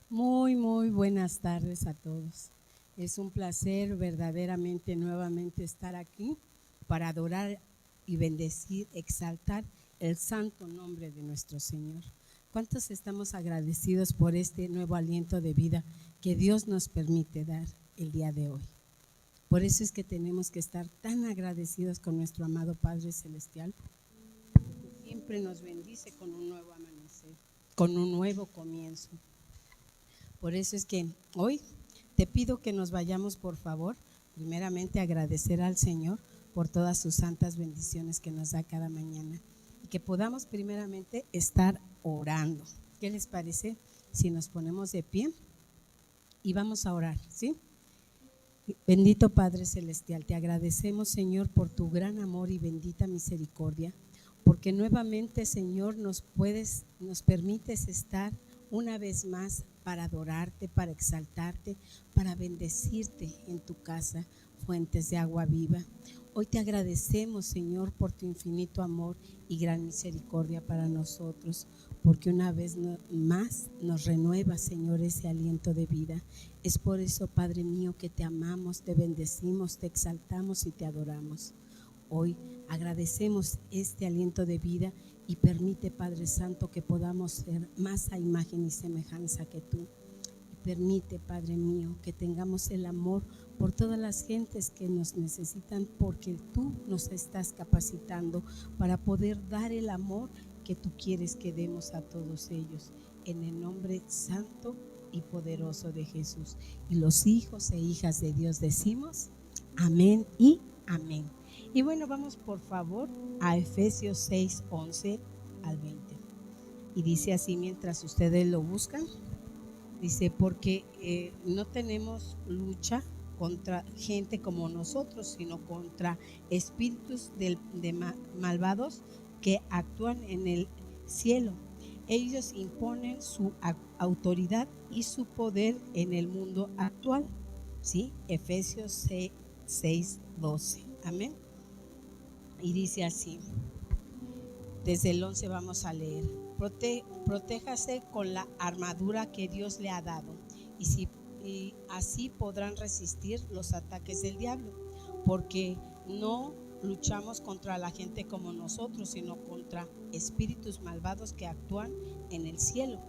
Muy buenas tardes a todos. Es un placer verdaderamente nuevamente estar aquí para adorar y bendecir, exaltar el santo nombre de nuestro Señor. ¿Cuántos estamos agradecidos por este nuevo aliento de vida que Dios nos permite dar el día de hoy? Por eso es que tenemos que estar tan agradecidos con nuestro amado Padre Celestial, que siempre nos bendice con un nuevo amanecer, con un nuevo comienzo. Por eso es que hoy te pido que nos vayamos, por favor, primeramente a agradecer al Señor por todas sus santas bendiciones que nos da cada mañana y que podamos primeramente estar orando. ¿Qué les parece si nos ponemos de pie y vamos a orar? ¿Sí? Bendito Padre Celestial, te agradecemos, Señor, por tu gran amor y bendita misericordia, porque nuevamente, Señor, nos permites estar una vez más para adorarte, para exaltarte, para bendecirte en tu casa, fuentes de agua viva. Hoy te agradecemos, Señor, por tu infinito amor y gran misericordia para nosotros, porque una vez más nos renueva, Señor, ese aliento de vida. Es por eso, Padre mío, que te amamos, te bendecimos, te exaltamos y te adoramos. Hoy agradecemos este aliento de vida y permite, Padre Santo, que podamos ser más a imagen y semejanza que tú. Y permite, Padre mío, que tengamos el amor por todas las gentes que nos necesitan, porque tú nos estás capacitando para poder dar el amor que tú quieres que demos a todos ellos. En el nombre santo y poderoso de Jesús. Y los hijos e hijas de Dios decimos amén y amén. Y bueno, vamos por favor a Efesios 6, 11 al 20. Y dice así mientras ustedes lo buscan. Dice, porque no tenemos lucha contra gente como nosotros, sino contra espíritus malvados que actúan en el cielo. Ellos imponen su autoridad y su poder en el mundo actual. ¿Sí? Efesios 6, 12. Amén. Y dice así, desde el 11 vamos a leer. Protéjase con la armadura que Dios le ha dado y así podrán resistir los ataques del diablo, porque no luchamos contra la gente como nosotros, sino contra espíritus malvados que actúan en el cielo.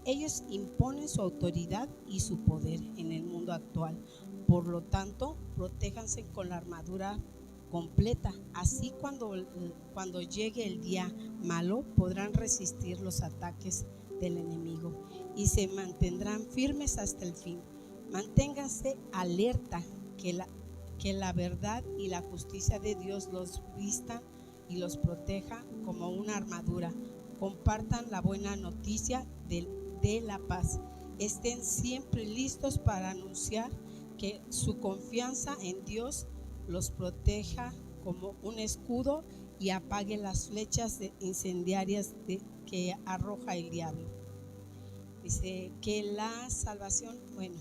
Ellos imponen su autoridad y su poder en el mundo actual. Por lo tanto, protéjanse con la armadura completa. Así cuando llegue el día malo podrán resistir los ataques del enemigo y se mantendrán firmes hasta el fin. Manténganse alerta, que la verdad y la justicia de Dios los vistan y los proteja como una armadura. Compartan la buena noticia de la paz. Estén siempre listos para anunciar que su confianza en Dios los proteja como un escudo y apague las flechas incendiarias que arroja el diablo. Dice que la salvación, bueno,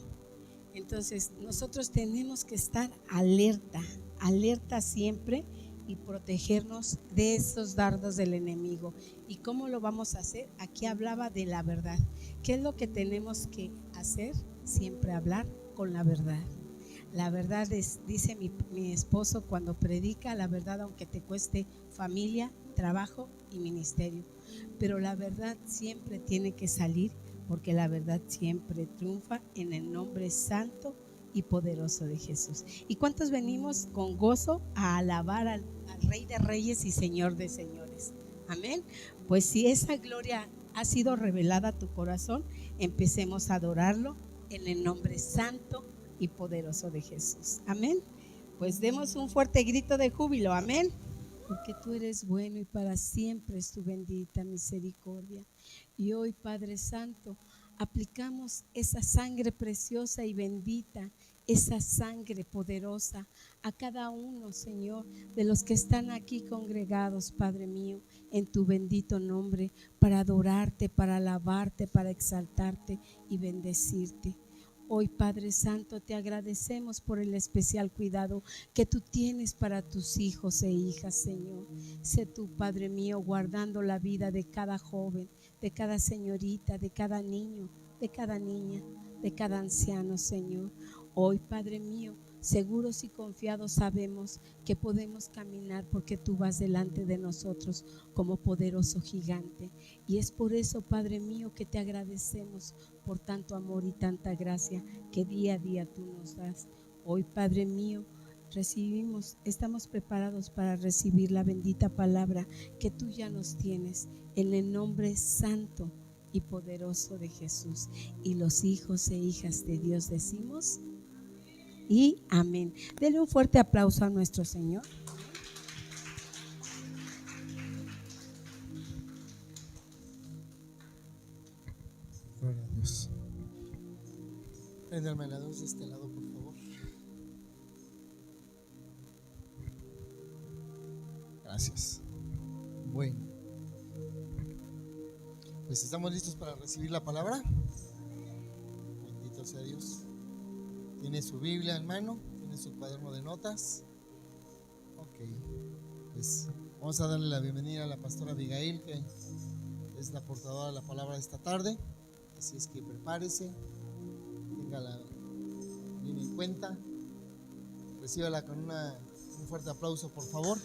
entonces nosotros tenemos que estar alerta siempre y protegernos de esos dardos del enemigo. ¿Y cómo lo vamos a hacer? Aquí hablaba de la verdad. ¿Qué es lo que tenemos que hacer? Siempre hablar con la verdad. La verdad dice mi esposo cuando predica, la verdad aunque te cueste familia, trabajo y ministerio. Pero la verdad siempre tiene que salir, porque la verdad siempre triunfa en el nombre santo y poderoso de Jesús. ¿Y cuántos venimos con gozo a alabar al Rey de Reyes y Señor de Señores? Amén. Pues si esa gloria ha sido revelada a tu corazón, empecemos a adorarlo en el nombre santo y poderoso de Jesús. Amén. Pues demos un fuerte grito de júbilo. Amén. Porque tú eres bueno y para siempre es tu bendita misericordia. Y hoy, Padre Santo, aplicamos esa sangre preciosa y bendita, esa sangre poderosa a cada uno, Señor, de los que están aquí congregados, Padre mío, en tu bendito nombre, para adorarte, para alabarte, para exaltarte y bendecirte. Hoy, Padre Santo, te agradecemos por el especial cuidado que tú tienes para tus hijos e hijas, Señor. Sé tú, Padre mío, guardando la vida de cada joven, de cada señorita, de cada niño, de cada niña, de cada anciano, Señor. Hoy, Padre mío, seguros y confiados sabemos que podemos caminar porque tú vas delante de nosotros como poderoso gigante. Y es por eso, Padre mío, que te agradecemos por tanto amor y tanta gracia que día a día tú nos das. Hoy, Padre mío, estamos preparados para recibir la bendita palabra que tú ya nos tienes, en el nombre santo y poderoso de Jesús. Y los hijos e hijas de Dios decimos y amén. Denle un fuerte aplauso a nuestro Señor. Gloria a Dios. Préndame la luz de este lado, por favor. Gracias. Bueno, pues estamos listos para recibir la palabra. Bendito sea Dios. ¿Tiene su Biblia en mano? ¿Tiene su cuaderno de notas? Ok, pues vamos a darle la bienvenida a la pastora Abigail, que es la portadora de la palabra de esta tarde. Así es que prepárese, téngala bien en cuenta, recíbala con un fuerte aplauso, por favor.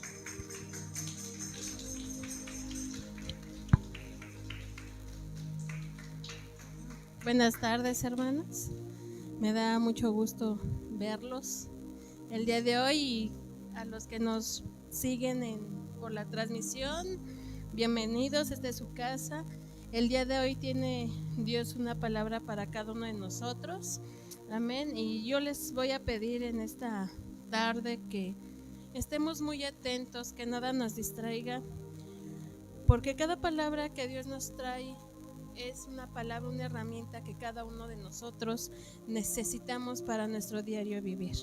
Buenas tardes, hermanos. Me da mucho gusto verlos el día de hoy, y a los que nos siguen por la transmisión, bienvenidos. Esta es su casa. El día de hoy tiene Dios una palabra para cada uno de nosotros. Amén. Y yo les voy a pedir en esta tarde que estemos muy atentos, que nada nos distraiga, porque cada palabra que Dios nos trae es una palabra, una herramienta que cada uno de nosotros necesitamos para nuestro diario vivir.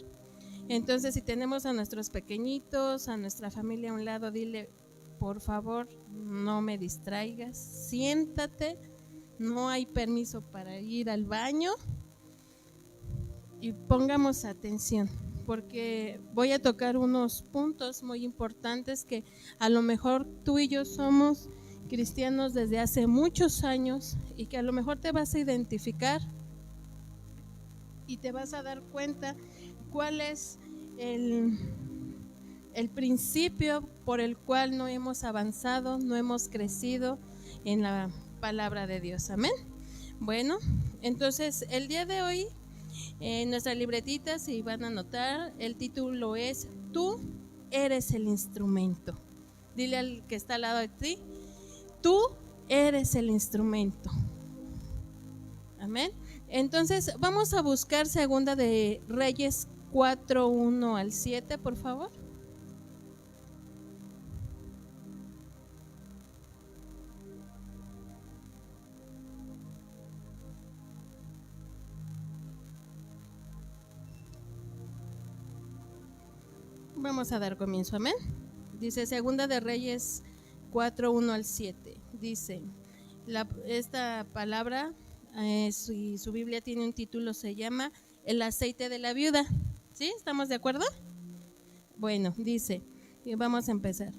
Entonces, si tenemos a nuestros pequeñitos, a nuestra familia a un lado, dile: por favor, no me distraigas, siéntate, no hay permiso para ir al baño, y pongamos atención, porque voy a tocar unos puntos muy importantes que a lo mejor tú y yo somos cristianos desde hace muchos años, y que a lo mejor te vas a identificar y te vas a dar cuenta cuál es el principio por el cual no hemos avanzado, no hemos crecido en la palabra de Dios. Amén. Bueno, entonces el día de hoy en nuestra libretita, si van a anotar, el título es: tú eres el instrumento. Dile al que está al lado de ti: tú eres el instrumento. Amén. Entonces vamos a buscar Segunda de Reyes 4:1 al 7, por favor. Vamos a dar comienzo. Amén. Dice Segunda de Reyes 4:1 al 7. Dice, esta palabra, si su Biblia tiene un título, se llama El aceite de la viuda. ¿Sí? ¿Estamos de acuerdo? Bueno, dice, y vamos a empezar.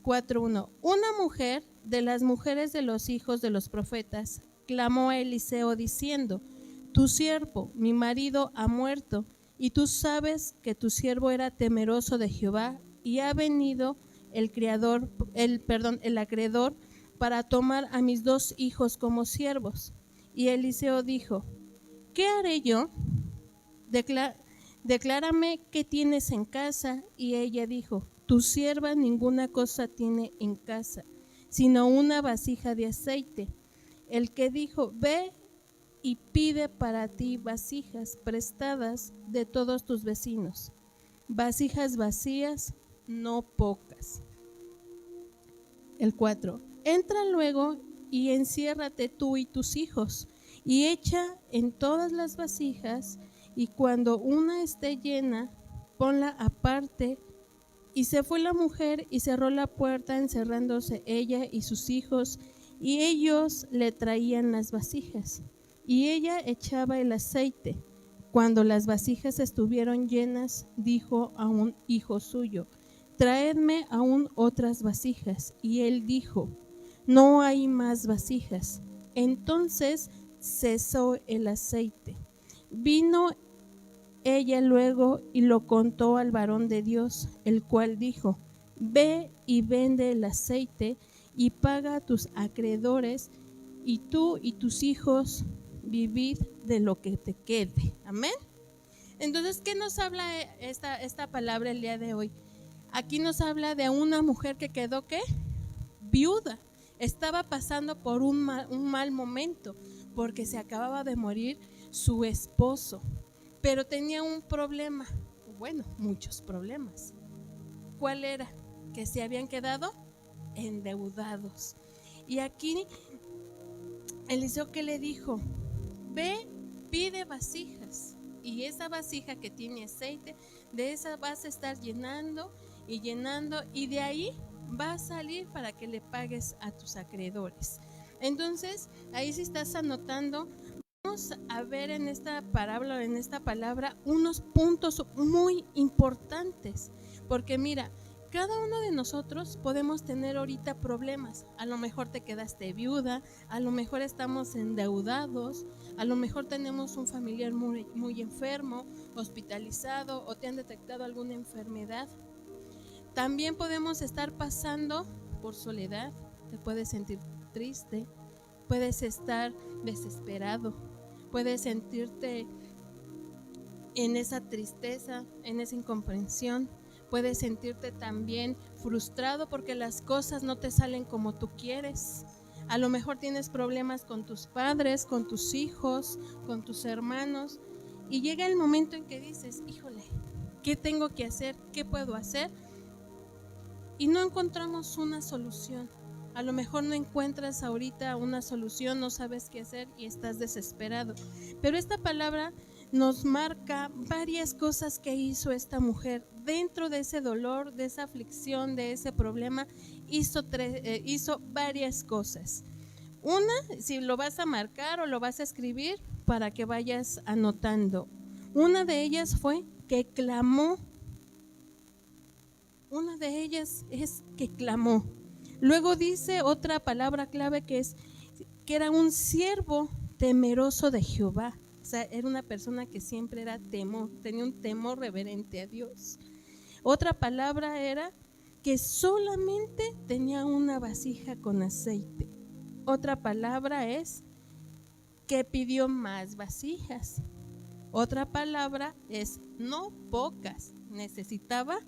4:1. Una mujer de las mujeres de los hijos de los profetas clamó a Eliseo diciendo: tu siervo, mi marido, ha muerto, y tú sabes que tu siervo era temeroso de Jehová, y ha venido el acreedor para tomar a mis 2 hijos como siervos. Y Eliseo dijo: ¿qué haré yo? Declárame qué tienes en casa. Y ella dijo: tu sierva ninguna cosa tiene en casa, sino una vasija de aceite. El que dijo: ve y pide para ti vasijas prestadas de todos tus vecinos, vasijas vacías, no pocas. El 4. Entra luego y enciérrate tú y tus hijos, y echa en todas las vasijas, y cuando una esté llena, ponla aparte. Y se fue la mujer y cerró la puerta, encerrándose ella y sus hijos, y ellos le traían las vasijas, y ella echaba el aceite. Cuando las vasijas estuvieron llenas, dijo a un hijo suyo: traedme aún otras vasijas. Y él dijo: no hay más vasijas. Entonces cesó el aceite. Vino ella luego y lo contó al varón de Dios, el cual dijo: ve y vende el aceite y paga a tus acreedores, y tú y tus hijos vivid de lo que te quede. Amén. Entonces, ¿qué nos habla esta palabra el día de hoy? Aquí nos habla de una mujer que quedó, ¿qué? Viuda. Estaba pasando por un mal momento, porque se acababa de morir su esposo, pero tenía un problema, bueno, muchos problemas. ¿Cuál era? Que se habían quedado endeudados. Y aquí Eliseo, ¿qué le dijo? Ve, pide vasijas, y esa vasija que tiene aceite, de esa vas a estar llenando y llenando, y de ahí va a salir para que le pagues a tus acreedores. Entonces, ahí si estás anotando, vamos a ver en esta parábola, en esta palabra, unos puntos muy importantes, porque mira, cada uno de nosotros podemos tener ahorita problemas. A lo mejor te quedaste viuda, a lo mejor estamos endeudados, a lo mejor tenemos un familiar muy enfermo, hospitalizado, o te han detectado alguna enfermedad. También podemos estar pasando por soledad, te puedes sentir triste, puedes estar desesperado, puedes sentirte en esa tristeza, en esa incomprensión. Puedes sentirte también frustrado porque las cosas no te salen como tú quieres. A lo mejor tienes problemas con tus padres, con tus hijos, con tus hermanos, y llega el momento en que dices: híjole, ¿qué tengo que hacer? ¿Qué puedo hacer? Y no encontramos una solución. A lo mejor no encuentras ahorita una solución, no sabes qué hacer y estás desesperado. Pero esta palabra nos marca varias cosas que hizo esta mujer dentro de ese dolor, de esa aflicción, de ese problema. Hizo varias cosas. Una, si lo vas a marcar o lo vas a escribir para que vayas anotando. Una de ellas fue que clamó. Una de ellas es que clamó. Luego dice otra palabra clave que era un siervo temeroso de Jehová. O sea, era una persona que siempre tenía un temor reverente a Dios. Otra palabra era que solamente tenía una vasija con aceite. Otra palabra es que pidió más vasijas. Otra palabra es no pocas, necesitaba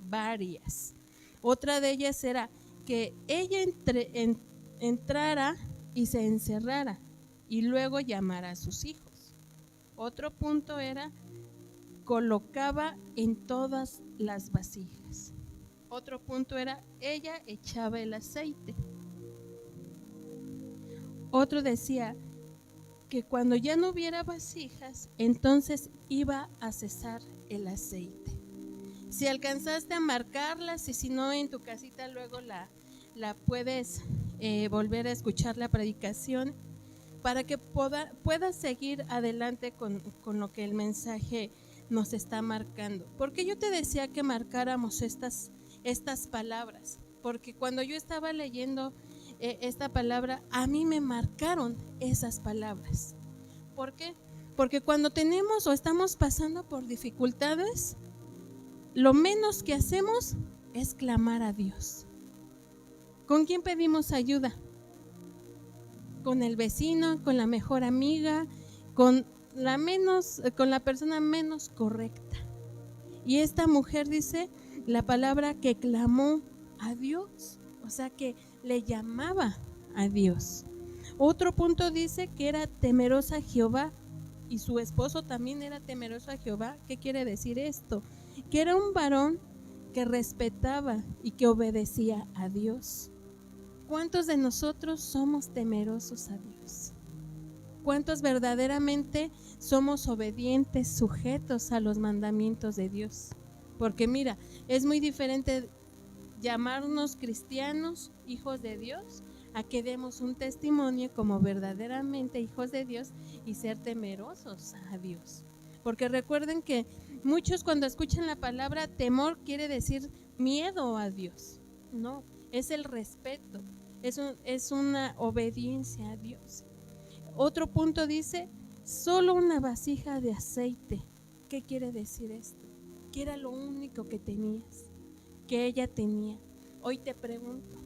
varias. Otra de ellas era que ella entrara y se encerrara y luego llamara a sus hijos. Otro punto era colocaba en todas las vasijas. Otro punto era ella echaba el aceite. Otro decía que cuando ya no hubiera vasijas, entonces iba a cesar el aceite. Si alcanzaste a marcarlas, y si no, en tu casita luego la puedes volver a escuchar la predicación para que puedas seguir adelante con lo que el mensaje nos está marcando. Porque yo te decía que marcáramos estas palabras, porque cuando yo estaba leyendo esta palabra, a mí me marcaron esas palabras. ¿Por qué? Porque cuando tenemos o estamos pasando por dificultades, lo menos que hacemos es clamar a Dios. ¿Con quién pedimos ayuda? Con el vecino, con la mejor amiga, con la persona menos correcta. Y esta mujer dice la palabra que clamó a Dios, o sea que le llamaba a Dios. Otro punto dice que era temerosa a Jehová y su esposo también era temeroso a Jehová. ¿Qué quiere decir esto? Que era un varón que respetaba y que obedecía a Dios. ¿Cuántos de nosotros somos temerosos a Dios? ¿Cuántos verdaderamente somos obedientes, sujetos a los mandamientos de Dios? Porque mira, es muy diferente llamarnos cristianos, hijos de Dios, a que demos un testimonio como verdaderamente hijos de Dios y ser temerosos a Dios. Porque recuerden que muchos cuando escuchan la palabra temor quiere decir miedo a Dios. No, es el respeto, es una obediencia a Dios. Otro punto dice, solo una vasija de aceite. ¿Qué quiere decir esto? Que era lo único que tenías, que ella tenía. Hoy te pregunto,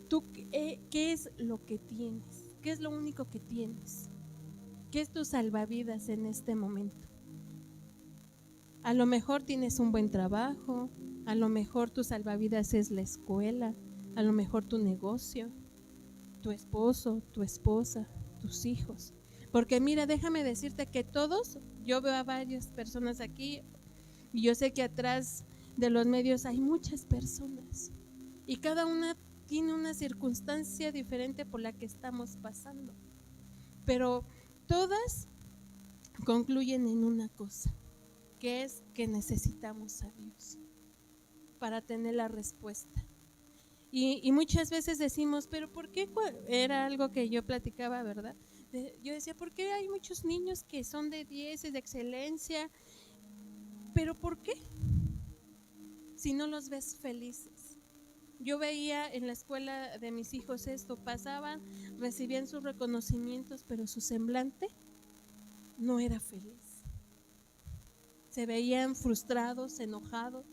¿tú qué es lo que tienes? ¿Qué es lo único que tienes? ¿Qué es tu salvavidas en este momento? A lo mejor tienes un buen trabajo, a lo mejor tu salvavidas es la escuela, a lo mejor tu negocio, tu esposo, tu esposa, tus hijos. Porque mira, déjame decirte que todos, yo veo a varias personas aquí y yo sé que atrás de los medios hay muchas personas y cada una tiene una circunstancia diferente por la que estamos pasando. Pero todas concluyen en una cosa, que es que necesitamos a Dios para tener la respuesta. Y muchas veces decimos, pero ¿por qué? Era algo que yo platicaba, ¿verdad? Yo decía, ¿por qué hay muchos niños que son de 10, de excelencia? ¿Pero por qué? Si no los ves felices. Yo veía en la escuela de mis hijos esto, pasaban, recibían sus reconocimientos, pero su semblante no era feliz. Se veían frustrados, enojados,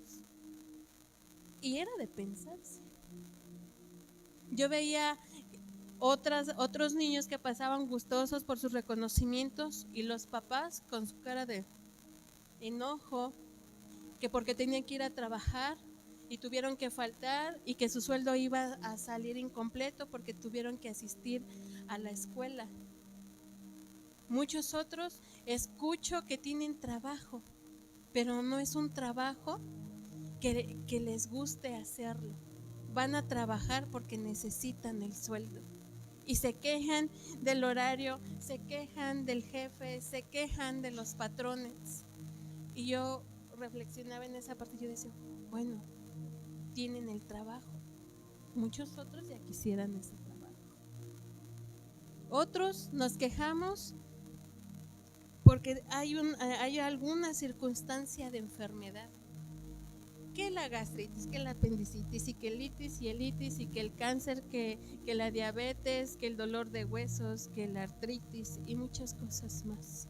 y era de pensarse. Yo veía otros niños que pasaban gustosos por sus reconocimientos y los papás con su cara de enojo, que porque tenían que ir a trabajar y tuvieron que faltar y que su sueldo iba a salir incompleto porque tuvieron que asistir a la escuela. Muchos otros escucho que tienen trabajo, pero no es un trabajo que les guste hacerlo. Van a trabajar porque necesitan el sueldo y se quejan del horario, se quejan del jefe, se quejan de los patrones. Y yo reflexionaba en esa parte y yo decía, bueno, tienen el trabajo. Muchos otros ya quisieran ese trabajo. Otros nos quejamos porque hay alguna circunstancia de enfermedad. Que la gastritis, que la apendicitis, y que el litis y el itis, y que el cáncer, que la diabetes, que el dolor de huesos, que la artritis y muchas cosas más.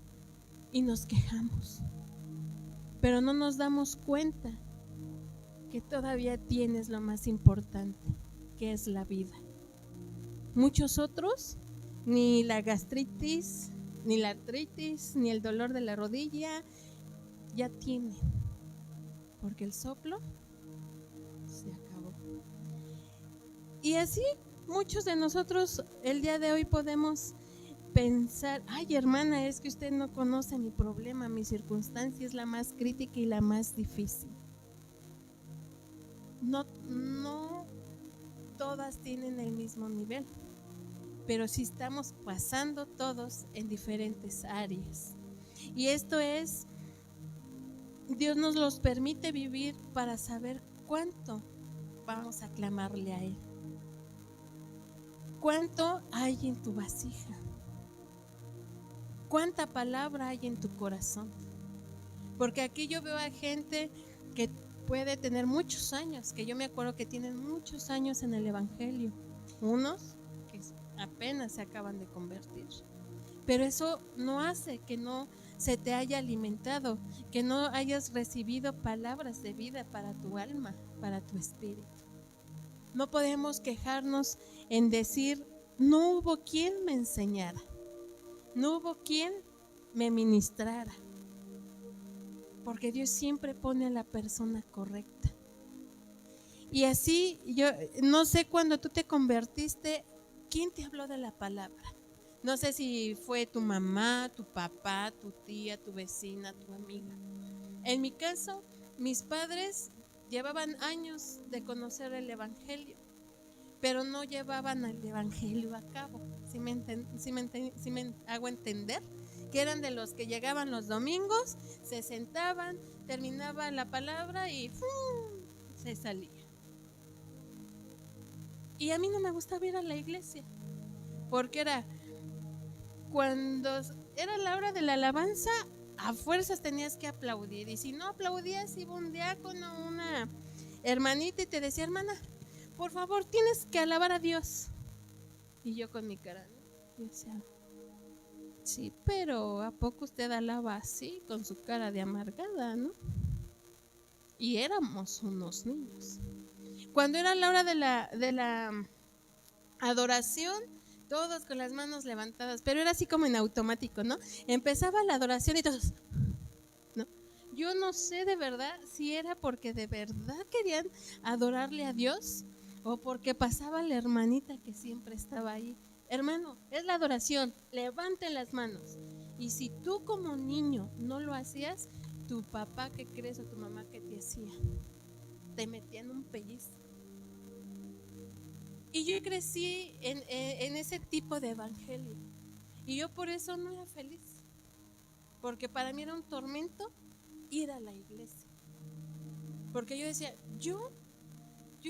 Y nos quejamos, pero no nos damos cuenta que todavía tienes lo más importante, que es la vida. Muchos otros, ni la gastritis, ni la artritis, ni el dolor de la rodilla, ya tienen. Porque el soplo se acabó. Y así muchos de nosotros el día de hoy podemos pensar, ay hermana, es que usted no conoce mi problema, mi circunstancia es la más crítica y la más difícil. No todas tienen el mismo nivel, pero sí estamos pasando todos en diferentes áreas. Y esto es, Dios nos los permite vivir para saber cuánto vamos a clamarle a Él. ¿Cuánto hay en tu vasija? ¿Cuánta palabra hay en tu corazón? Porque aquí yo veo a gente que puede tener muchos años, que yo me acuerdo que tienen muchos años en el Evangelio. Unos que apenas se acaban de convertir. Pero eso no hace que no se te haya alimentado, que no hayas recibido palabras de vida para tu alma, para tu espíritu. No podemos quejarnos en decir, no hubo quien me enseñara, no hubo quien me ministrara, porque Dios siempre pone a la persona correcta. Y así, yo no sé cuando tú te convertiste, ¿quién te habló de la palabra? No sé si fue tu mamá, tu papá, tu tía, tu vecina, tu amiga. En mi caso, mis padres llevaban años de conocer el Evangelio, pero no llevaban el Evangelio a cabo. ¿Sí me hago entender? Que eran de los que llegaban los domingos, se sentaban, terminaba la palabra y ¡fum!, se salía. Y a mí no me gustaba ir a la iglesia, porque cuando era la hora de la alabanza, a fuerzas tenías que aplaudir. Y si no aplaudías, iba un diácono, una hermanita y te decía, hermana, por favor, tienes que alabar a Dios. Y yo con mi cara, yo decía, Sí, pero ¿a poco usted alaba así, con su cara de amargada, no? Y éramos unos niños. Cuando era la hora de la adoración, todos con las manos levantadas, pero era así como en automático, ¿no? Empezaba la adoración y todos, ¿no? Yo no sé de verdad si era porque de verdad querían adorarle a Dios o porque pasaba la hermanita que siempre estaba ahí. Hermano, es la adoración, levanten las manos. Y si tú como niño no lo hacías, tu papá, ¿qué crees? O tu mamá, ¿qué te hacía? Te metían un pellizco. Y yo crecí en ese tipo de evangelio. Y yo por eso no era feliz. Porque para mí era un tormento ir a la iglesia. Porque yo decía, yo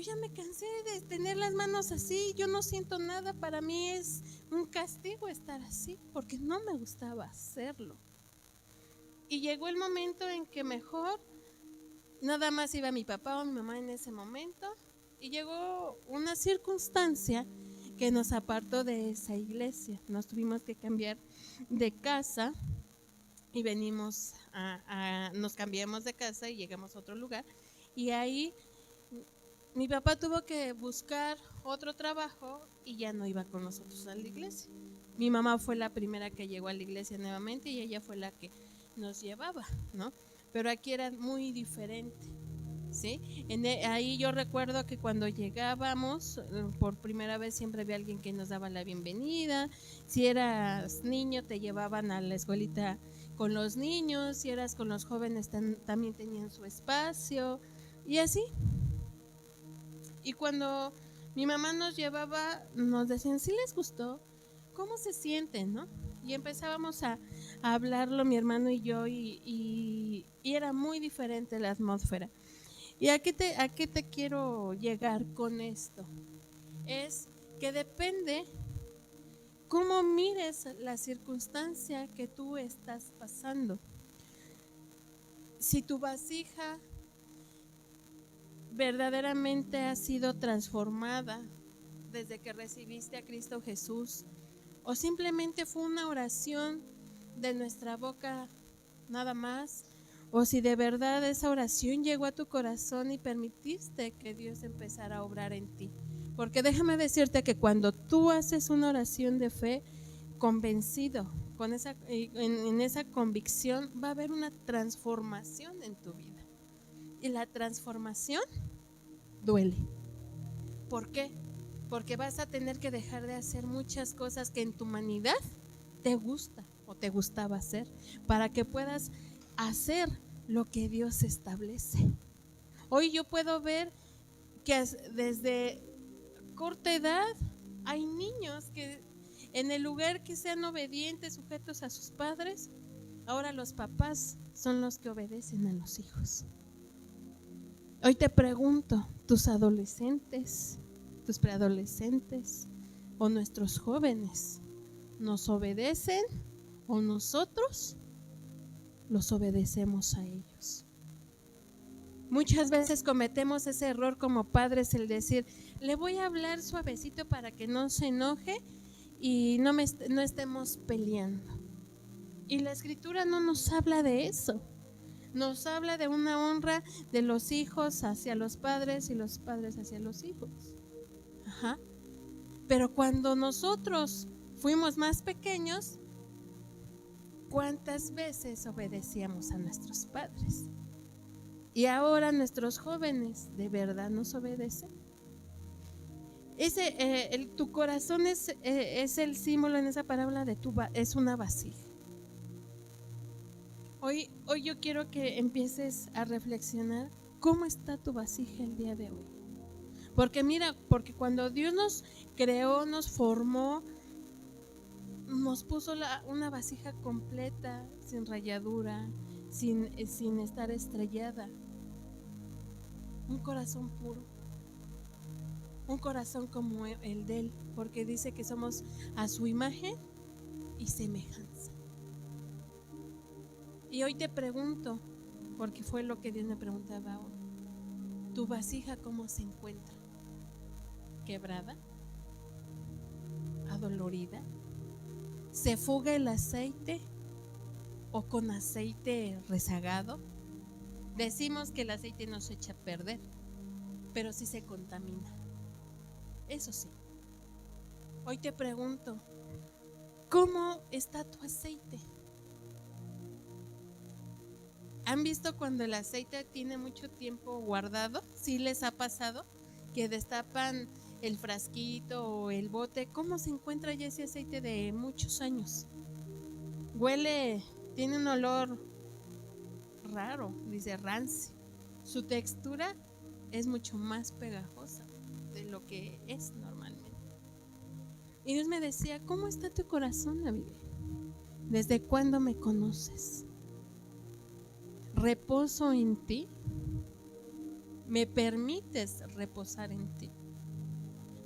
ya me cansé de tener las manos así, yo no siento nada, para mí es un castigo estar así, porque no me gustaba hacerlo. Y llegó el momento en que mejor nada más iba mi papá o mi mamá en ese momento, y llegó una circunstancia que nos apartó de esa iglesia. Nos tuvimos que cambiar de casa y nos cambiamos de casa y llegamos a otro lugar, y ahí mi papá tuvo que buscar otro trabajo y ya no iba con nosotros a la iglesia. Mi mamá fue la primera que llegó a la iglesia nuevamente y ella fue la que nos llevaba, ¿no? Pero aquí era muy diferente, ¿sí? Ahí yo recuerdo que cuando llegábamos, por primera vez siempre había alguien que nos daba la bienvenida. Si eras niño, te llevaban a la escuelita con los niños. Si eras con los jóvenes, también tenían su espacio. Y así. Y cuando mi mamá nos llevaba, nos decían, ¿sí les gustó? ¿Cómo se sienten, no? Y empezábamos a hablarlo mi hermano y yo, y era muy diferente la atmósfera. ¿Y a qué te quiero llegar con esto? Es que depende cómo mires la circunstancia que tú estás pasando. Si tu vasija verdaderamente ha sido transformada desde que recibiste a Cristo Jesús, o simplemente fue una oración de nuestra boca nada más, o si de verdad esa oración llegó a tu corazón y permitiste que Dios empezara a obrar en ti. Porque déjame decirte que cuando tú haces una oración de fe convencido, en esa convicción, va a haber una transformación en tu vida. Y la transformación duele. ¿Por qué? Porque vas a tener que dejar de hacer muchas cosas que en tu humanidad te gusta o te gustaba hacer, para que puedas hacer lo que Dios establece. Hoy yo puedo ver que desde corta edad hay niños que en el lugar que sean obedientes, sujetos a sus padres, ahora los papás son los que obedecen a los hijos. Hoy te pregunto, tus adolescentes, tus preadolescentes o nuestros jóvenes, ¿nos obedecen o nosotros los obedecemos a ellos? Muchas veces cometemos ese error como padres, el decir, le voy a hablar suavecito para que no se enoje y no estemos peleando. Y la Escritura no nos habla de eso. Nos habla de una honra de los hijos hacia los padres y los padres hacia los hijos. Ajá. Pero cuando nosotros fuimos más pequeños, ¿cuántas veces obedecíamos a nuestros padres? Y ahora nuestros jóvenes, ¿de verdad nos obedecen? Tu corazón es el símbolo en esa parábola de es una vasija. Hoy yo quiero que empieces a reflexionar cómo está tu vasija el día de hoy. Porque mira, porque cuando Dios nos creó, nos formó, nos puso una vasija completa, sin rayadura, sin estar estrellada. Un corazón puro. Un corazón como el de Él, porque dice que somos a su imagen y semejanza. Y hoy te pregunto, porque fue lo que Dios me preguntaba hoy, ¿tu vasija cómo se encuentra? ¿Quebrada? ¿Adolorida? se fuga el aceite o con aceite rezagado. Decimos que el aceite no se echa a perder, pero sí se contamina. Eso sí. Hoy te pregunto, ¿cómo está tu aceite? ¿Han visto cuando el aceite tiene mucho tiempo guardado? ¿Sí les ha pasado que destapan el frasquito o el bote? ¿Cómo se encuentra ya ese aceite de muchos años? Huele, tiene un olor raro, dice rancio. Su textura es mucho más pegajosa de lo que es normalmente. Y Dios me decía, ¿cómo está tu corazón, Abigail? ¿Desde cuándo me conoces? ¿Reposo en ti? ¿Me permites reposar en ti?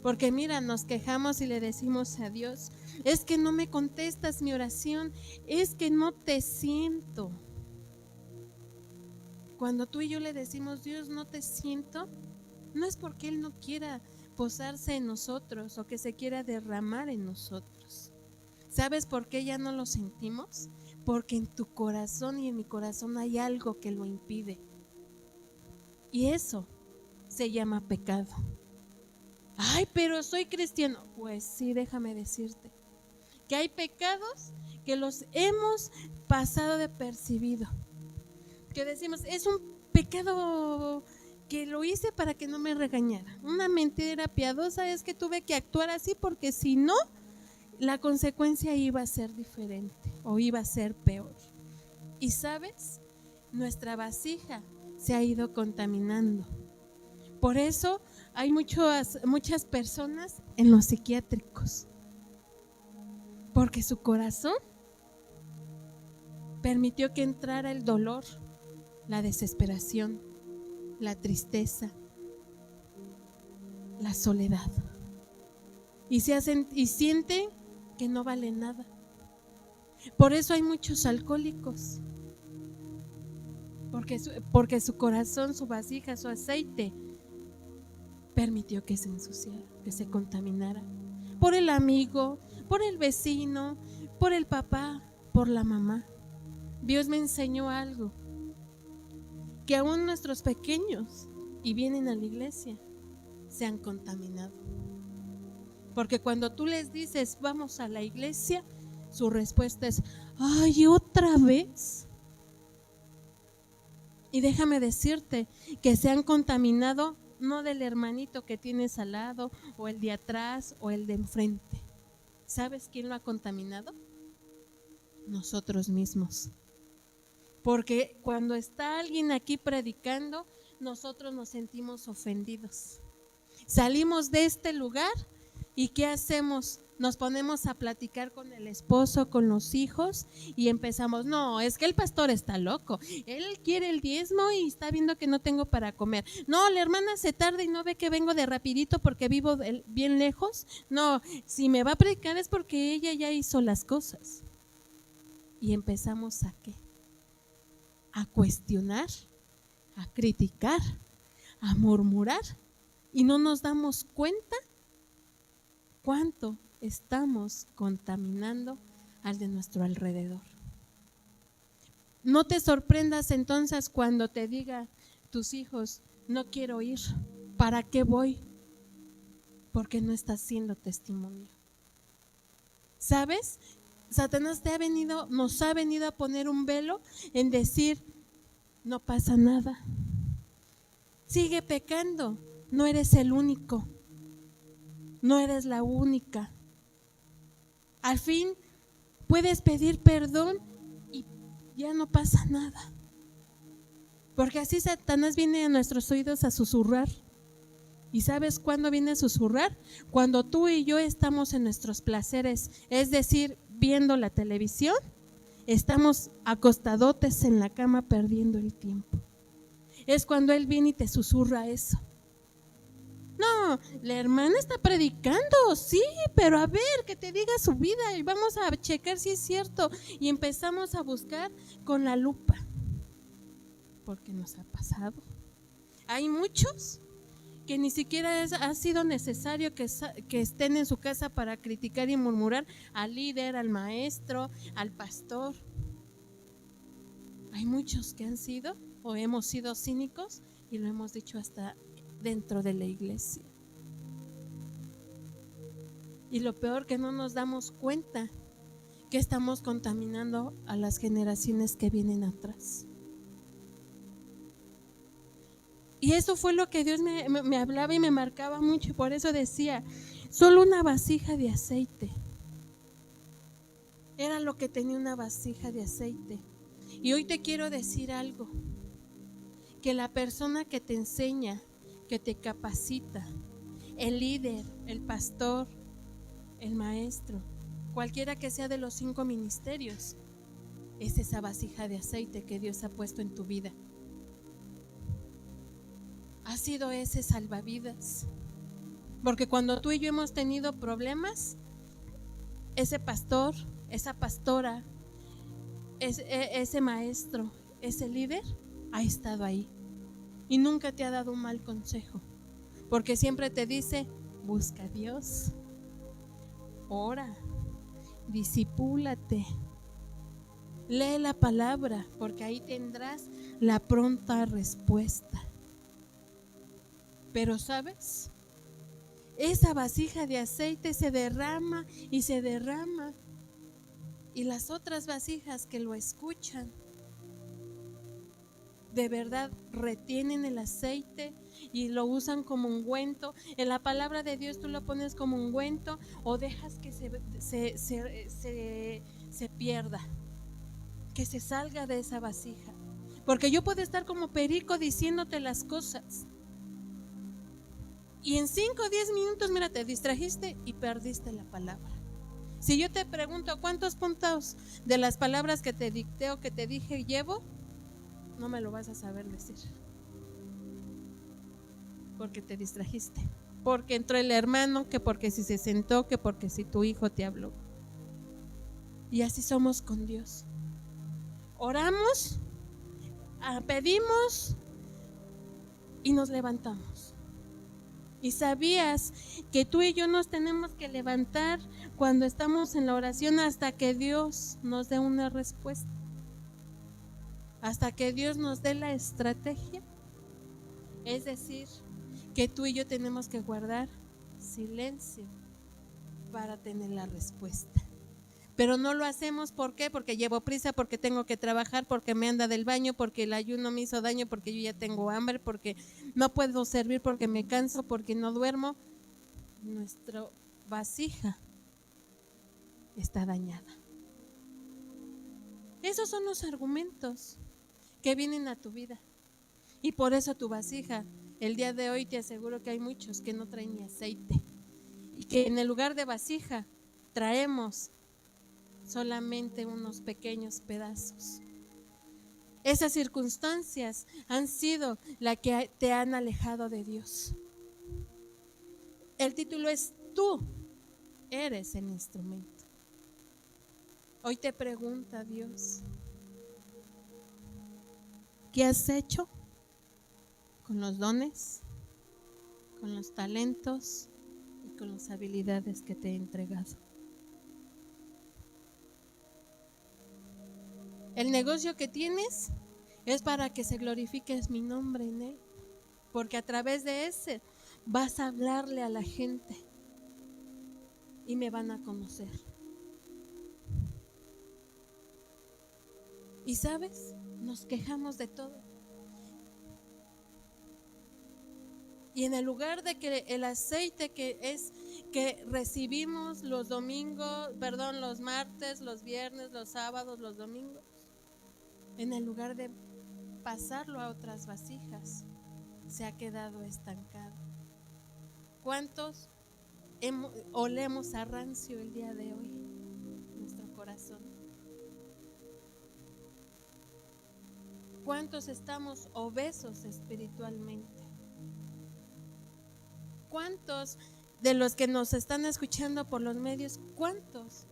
Porque mira, nos quejamos y le decimos a Dios, es que no me contestas mi oración, es que no te siento. Cuando tú y yo le decimos, Dios, no te siento, no es porque Él no quiera posarse en nosotros o que se quiera derramar en nosotros. ¿Sabes por qué ya no lo sentimos? Porque en tu corazón y en mi corazón hay algo que lo impide. Y eso se llama pecado. Ay, pero soy cristiano. Pues sí, déjame decirte que hay pecados que los hemos pasado de percibido. Que decimos, es un pecado que lo hice para que no me regañara. Una mentira piadosa es que tuve que actuar así porque si no, la consecuencia iba a ser diferente o iba a ser peor. Y sabes, nuestra vasija se ha ido contaminando. Por eso hay muchas personas en los psiquiátricos, porque su corazón permitió que entrara el dolor, la desesperación, la tristeza, la soledad, y sienten que no vale nada. Por eso hay muchos alcohólicos, porque su corazón, su vasija, su aceite permitió que se ensuciara, que se contaminara, por el amigo, por el vecino, por el papá, por la mamá. Dios me enseñó algo, que aún nuestros pequeños y vienen a la iglesia se han contaminado. Porque cuando tú les dices vamos a la iglesia, su respuesta es, ay, ¿otra vez? Y déjame decirte que se han contaminado no del hermanito que tienes al lado o el de atrás o el de enfrente. ¿Sabes quién lo ha contaminado? Nosotros mismos. Porque cuando está alguien aquí predicando, nosotros nos sentimos ofendidos. Salimos de este lugar y ¿qué hacemos? Nos ponemos a platicar con el esposo, con los hijos y empezamos, no, es que el pastor está loco, él quiere el diezmo y está viendo que no tengo para comer. No, la hermana se tarda y no ve que vengo de rapidito porque vivo bien lejos. No, si me va a predicar es porque ella ya hizo las cosas. Y empezamos ¿a qué? A cuestionar, a criticar, a murmurar y no nos damos cuenta cuánto estamos contaminando al de nuestro alrededor. No te sorprendas entonces cuando te diga tus hijos, no quiero ir, ¿para qué voy? Porque no estás siendo testimonio. ¿Sabes? Satanás nos ha venido a poner un velo en decir, no pasa nada, sigue pecando, no eres el único, no eres la única. Al fin puedes pedir perdón y ya no pasa nada. Porque así Satanás viene a nuestros oídos a susurrar. ¿Y sabes cuándo viene a susurrar? Cuando tú y yo estamos en nuestros placeres, es decir, viendo la televisión, estamos acostadotes en la cama perdiendo el tiempo. Es cuando él viene y te susurra eso. No, la hermana está predicando, sí, pero a ver, que te diga su vida y vamos a checar si es cierto. Y empezamos a buscar con la lupa, porque nos ha pasado. Hay muchos que ni siquiera ha sido necesario que estén en su casa para criticar y murmurar al líder, al maestro, al pastor. Hay muchos que han sido o hemos sido cínicos y lo hemos dicho hasta dentro de la iglesia. Y lo peor, que no nos damos cuenta que estamos contaminando a las generaciones que vienen atrás. Y eso fue lo que Dios me hablaba y me marcaba mucho, y por eso decía, solo una vasija de aceite. Era lo que tenía una vasija de aceite. Y hoy te quiero decir algo, que la persona que te enseña, que te capacita, el líder, el pastor, el maestro, cualquiera que sea de los 5 ministerios, es esa vasija de aceite que Dios ha puesto en tu vida. Ha sido ese salvavidas, porque cuando tú y yo hemos tenido problemas, ese pastor, esa pastora, ese maestro, ese líder ha estado ahí y nunca te ha dado un mal consejo, porque siempre te dice: busca a Dios, ora, discipúlate, lee la palabra, porque ahí tendrás la pronta respuesta. Pero ¿sabes? Esa vasija de aceite se derrama y se derrama, y las otras vasijas que lo escuchan de verdad retienen el aceite y lo usan como ungüento. En la palabra de Dios tú lo pones como ungüento o dejas que se pierda, que se salga de esa vasija. Porque yo puedo estar como perico diciéndote las cosas y en 5 o 10 minutos, mira, te distrajiste y perdiste la palabra. Si yo te pregunto cuántos puntos de las palabras que te dicté o que te dije llevo, no me lo vas a saber decir, porque te distrajiste, porque entró el hermano, que porque si se sentó, que porque si tu hijo te habló. Y así somos con Dios. Oramos, pedimos y nos levantamos. Y sabías que tú y yo nos tenemos que levantar cuando estamos en la oración hasta que Dios nos dé una respuesta, hasta que Dios nos dé la estrategia. Es decir, que tú y yo tenemos que guardar silencio para tener la respuesta. Pero no lo hacemos, ¿por qué? Porque llevo prisa, porque tengo que trabajar, porque me anda del baño, porque el ayuno me hizo daño, porque yo ya tengo hambre, porque no puedo servir, porque me canso, porque no duermo. Nuestra vasija está dañada. Esos son los argumentos que vienen a tu vida. Y por eso tu vasija, el día de hoy te aseguro que hay muchos que no traen ni aceite. Y que en el lugar de vasija traemos solamente unos pequeños pedazos. Esas circunstancias han sido las que te han alejado de Dios. El título es: tú eres el instrumento. Hoy te pregunta Dios: ¿qué has hecho con los dones, con los talentos y con las habilidades que te he entregado? El negocio que tienes es para que se glorifique mi nombre en él, porque a través de ese vas a hablarle a la gente y me van a conocer. Y sabes, nos quejamos de todo. Y en el lugar de que el aceite que recibimos los los martes, los viernes, los sábados, los domingos, en el lugar de pasarlo a otras vasijas, se ha quedado estancado. ¿Cuántos olemos a rancio el día de hoy? Nuestro corazón. ¿Cuántos estamos obesos espiritualmente? ¿Cuántos de los que nos están escuchando por los medios, cuántos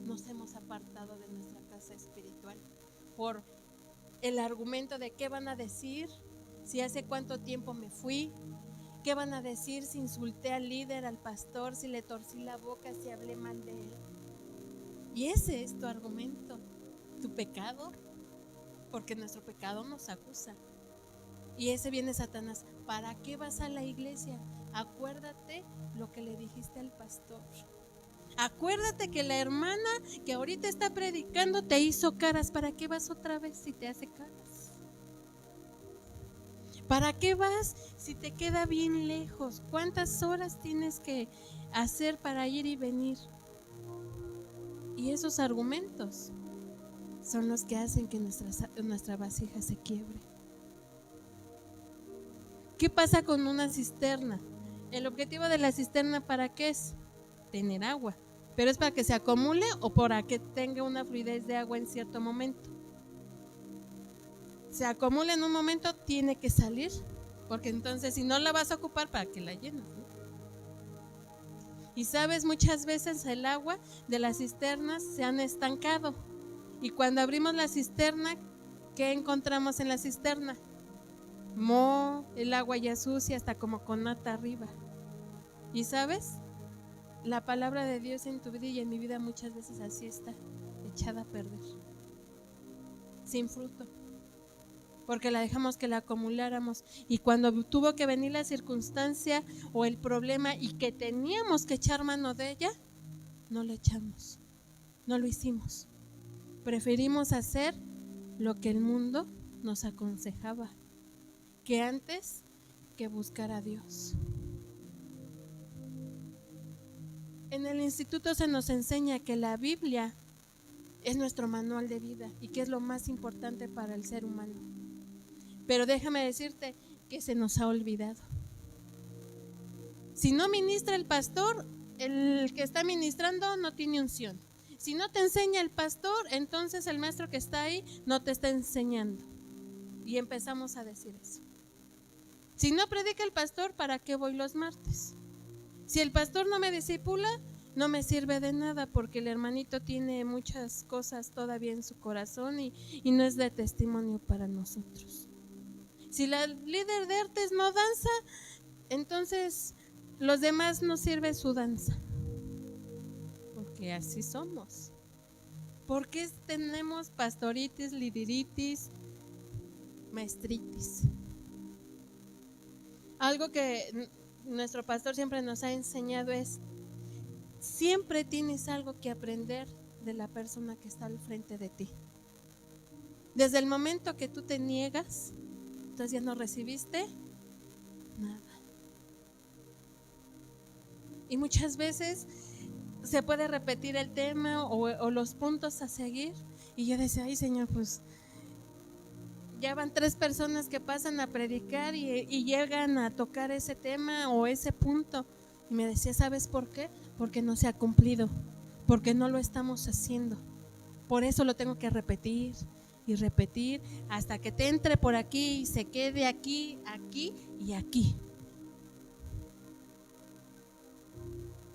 nos hemos apartado de nuestra casa espiritual por el argumento de qué van a decir, si hace cuánto tiempo me fui, ¿Qué van a decir si insulté al líder, al pastor, si le torcí la boca, si hablé mal de él? Y ese es tu argumento, tu pecado, porque nuestro pecado nos acusa. Y ese viene Satanás. ¿Para qué vas a la iglesia? Acuérdate lo que le dijiste al pastor. Acuérdate que la hermana que ahorita está predicando te hizo caras. ¿Para qué vas otra vez si te hace caras? ¿Para qué vas si te queda bien lejos? ¿Cuántas horas tienes que hacer para ir y venir? Y esos argumentos son los que hacen que nuestra vasija se quiebre. ¿Qué pasa con una cisterna? El objetivo de la cisterna, ¿para qué es? Tener agua. ¿Pero es para que se acumule o para que tenga una fluidez de agua en cierto momento? Se acumula en un momento, tiene que salir, porque entonces si no la vas a ocupar, ¿para qué la llenas? ¿No? Y sabes, muchas veces el agua de las cisternas se han estancado. Y cuando abrimos la cisterna, ¿qué encontramos en la cisterna? Moho, el agua ya sucia, hasta como con nata arriba. Y sabes, la palabra de Dios en tu vida y en mi vida muchas veces así está, echada a perder, sin fruto, porque la dejamos que la acumuláramos. Y cuando tuvo que venir la circunstancia o el problema y que teníamos que echar mano de ella, no lo echamos, no lo hicimos. Preferimos hacer lo que el mundo nos aconsejaba, que antes que buscar a Dios. En el instituto se nos enseña que la Biblia es nuestro manual de vida y que es lo más importante para el ser humano. Pero déjame decirte que se nos ha olvidado. Si no ministra el pastor, el que está ministrando no tiene unción. Si no te enseña el pastor, entonces el maestro que está ahí no te está enseñando. Y empezamos a decir eso. Si no predica el pastor, ¿para qué voy los martes? Si el pastor no me discipula, no me sirve de nada, porque el hermanito tiene muchas cosas todavía en su corazón y no es de testimonio para nosotros. Si la líder de artes no danza, entonces los demás no sirve su danza, porque así somos. ¿Por qué tenemos pastoritis, lideritis, maestritis? Algo que nuestro pastor siempre nos ha enseñado es: siempre tienes algo que aprender de la persona que está al frente de ti. Desde el momento que tú te niegas, entonces ya no recibiste nada. Y muchas veces se puede repetir el tema o los puntos a seguir. Y yo decía, ay Señor, pues ya van 3 personas que pasan a predicar y llegan a tocar ese tema o ese punto. Y me decía, ¿sabes por qué? Porque no se ha cumplido, porque no lo estamos haciendo. Por eso lo tengo que repetir y repetir hasta que te entre por aquí y se quede aquí, aquí y aquí.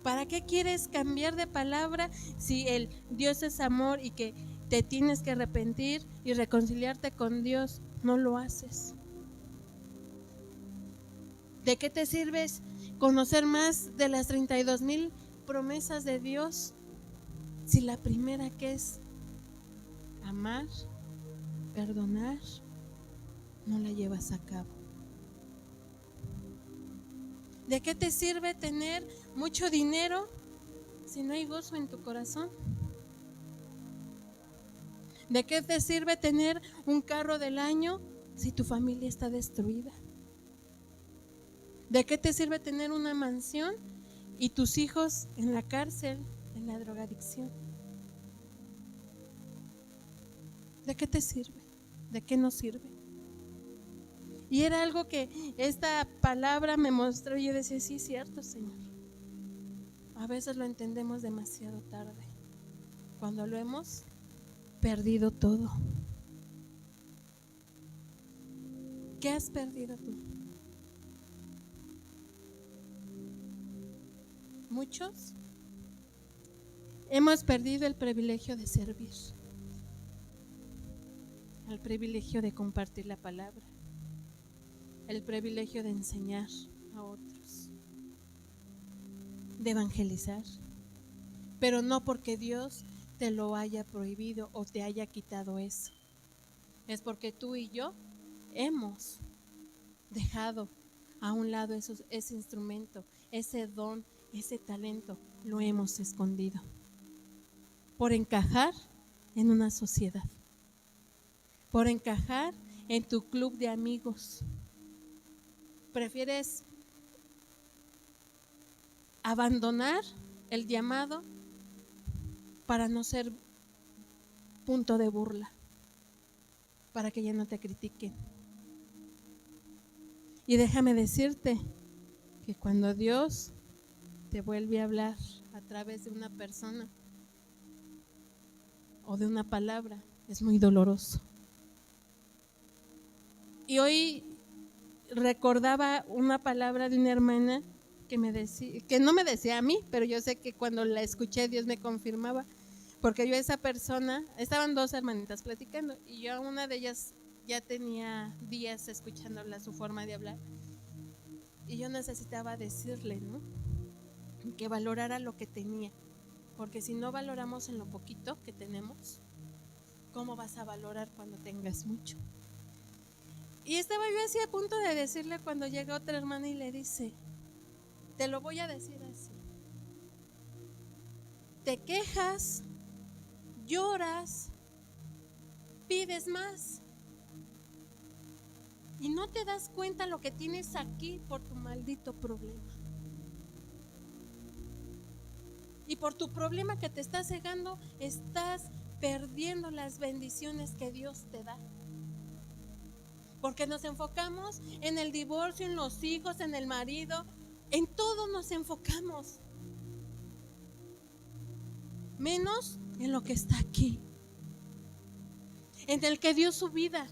¿Para qué quieres cambiar de palabra si el Dios es amor y que te tienes que arrepentir y reconciliarte con Dios? No lo haces. ¿De qué te sirves conocer más de las 32,000 promesas de Dios si la primera, que es amar, perdonar, no la llevas a cabo? ¿De qué te sirve tener mucho dinero si no hay gozo en tu corazón? ¿De qué te sirve tener un carro del año si tu familia está destruida? ¿De qué te sirve tener una mansión y tus hijos en la cárcel, en la drogadicción? ¿De qué te sirve? ¿De qué nos sirve? Y era algo que esta palabra me mostró y yo decía, sí, cierto, Señor. A veces lo entendemos demasiado tarde, cuando lo hemos perdido todo. ¿Qué has perdido tú? Muchos hemos perdido el privilegio de servir, el privilegio de compartir la palabra, el privilegio de enseñar, a otros, de evangelizar, pero no porque Dios te lo haya prohibido o te haya quitado eso. Es porque tú y yo hemos dejado a un lado ese instrumento, ese don, ese talento, lo hemos escondido por encajar en una sociedad, por encajar en tu club de amigos. Prefieres abandonar el llamado para no ser punto de burla, para que ya no te critiquen. Y déjame decirte que cuando Dios te vuelve a hablar a través de una persona o de una palabra, es muy doloroso. Y hoy recordaba una palabra de una hermana que me decía, que no me decía a mí, pero yo sé que cuando la escuché Dios me confirmaba, porque yo a esa persona, estaban dos hermanitas platicando y yo a una de ellas ya tenía días escuchándola, su forma de hablar, y yo necesitaba decirle, ¿no?, que valorara lo que tenía, porque si no valoramos en lo poquito que tenemos, ¿cómo vas a valorar cuando tengas mucho? Y estaba yo así a punto de decirle cuando llega otra hermana y le dice, te lo voy a decir así, te quejas, lloras, pides más y no te das cuenta lo que tienes aquí por tu maldito problema. Y por tu problema que te está cegando, estás perdiendo las bendiciones que Dios te da. Porque nos enfocamos en el divorcio, en los hijos, en el marido, en todo nos enfocamos. Menos en lo que está aquí. En el que dio su vida,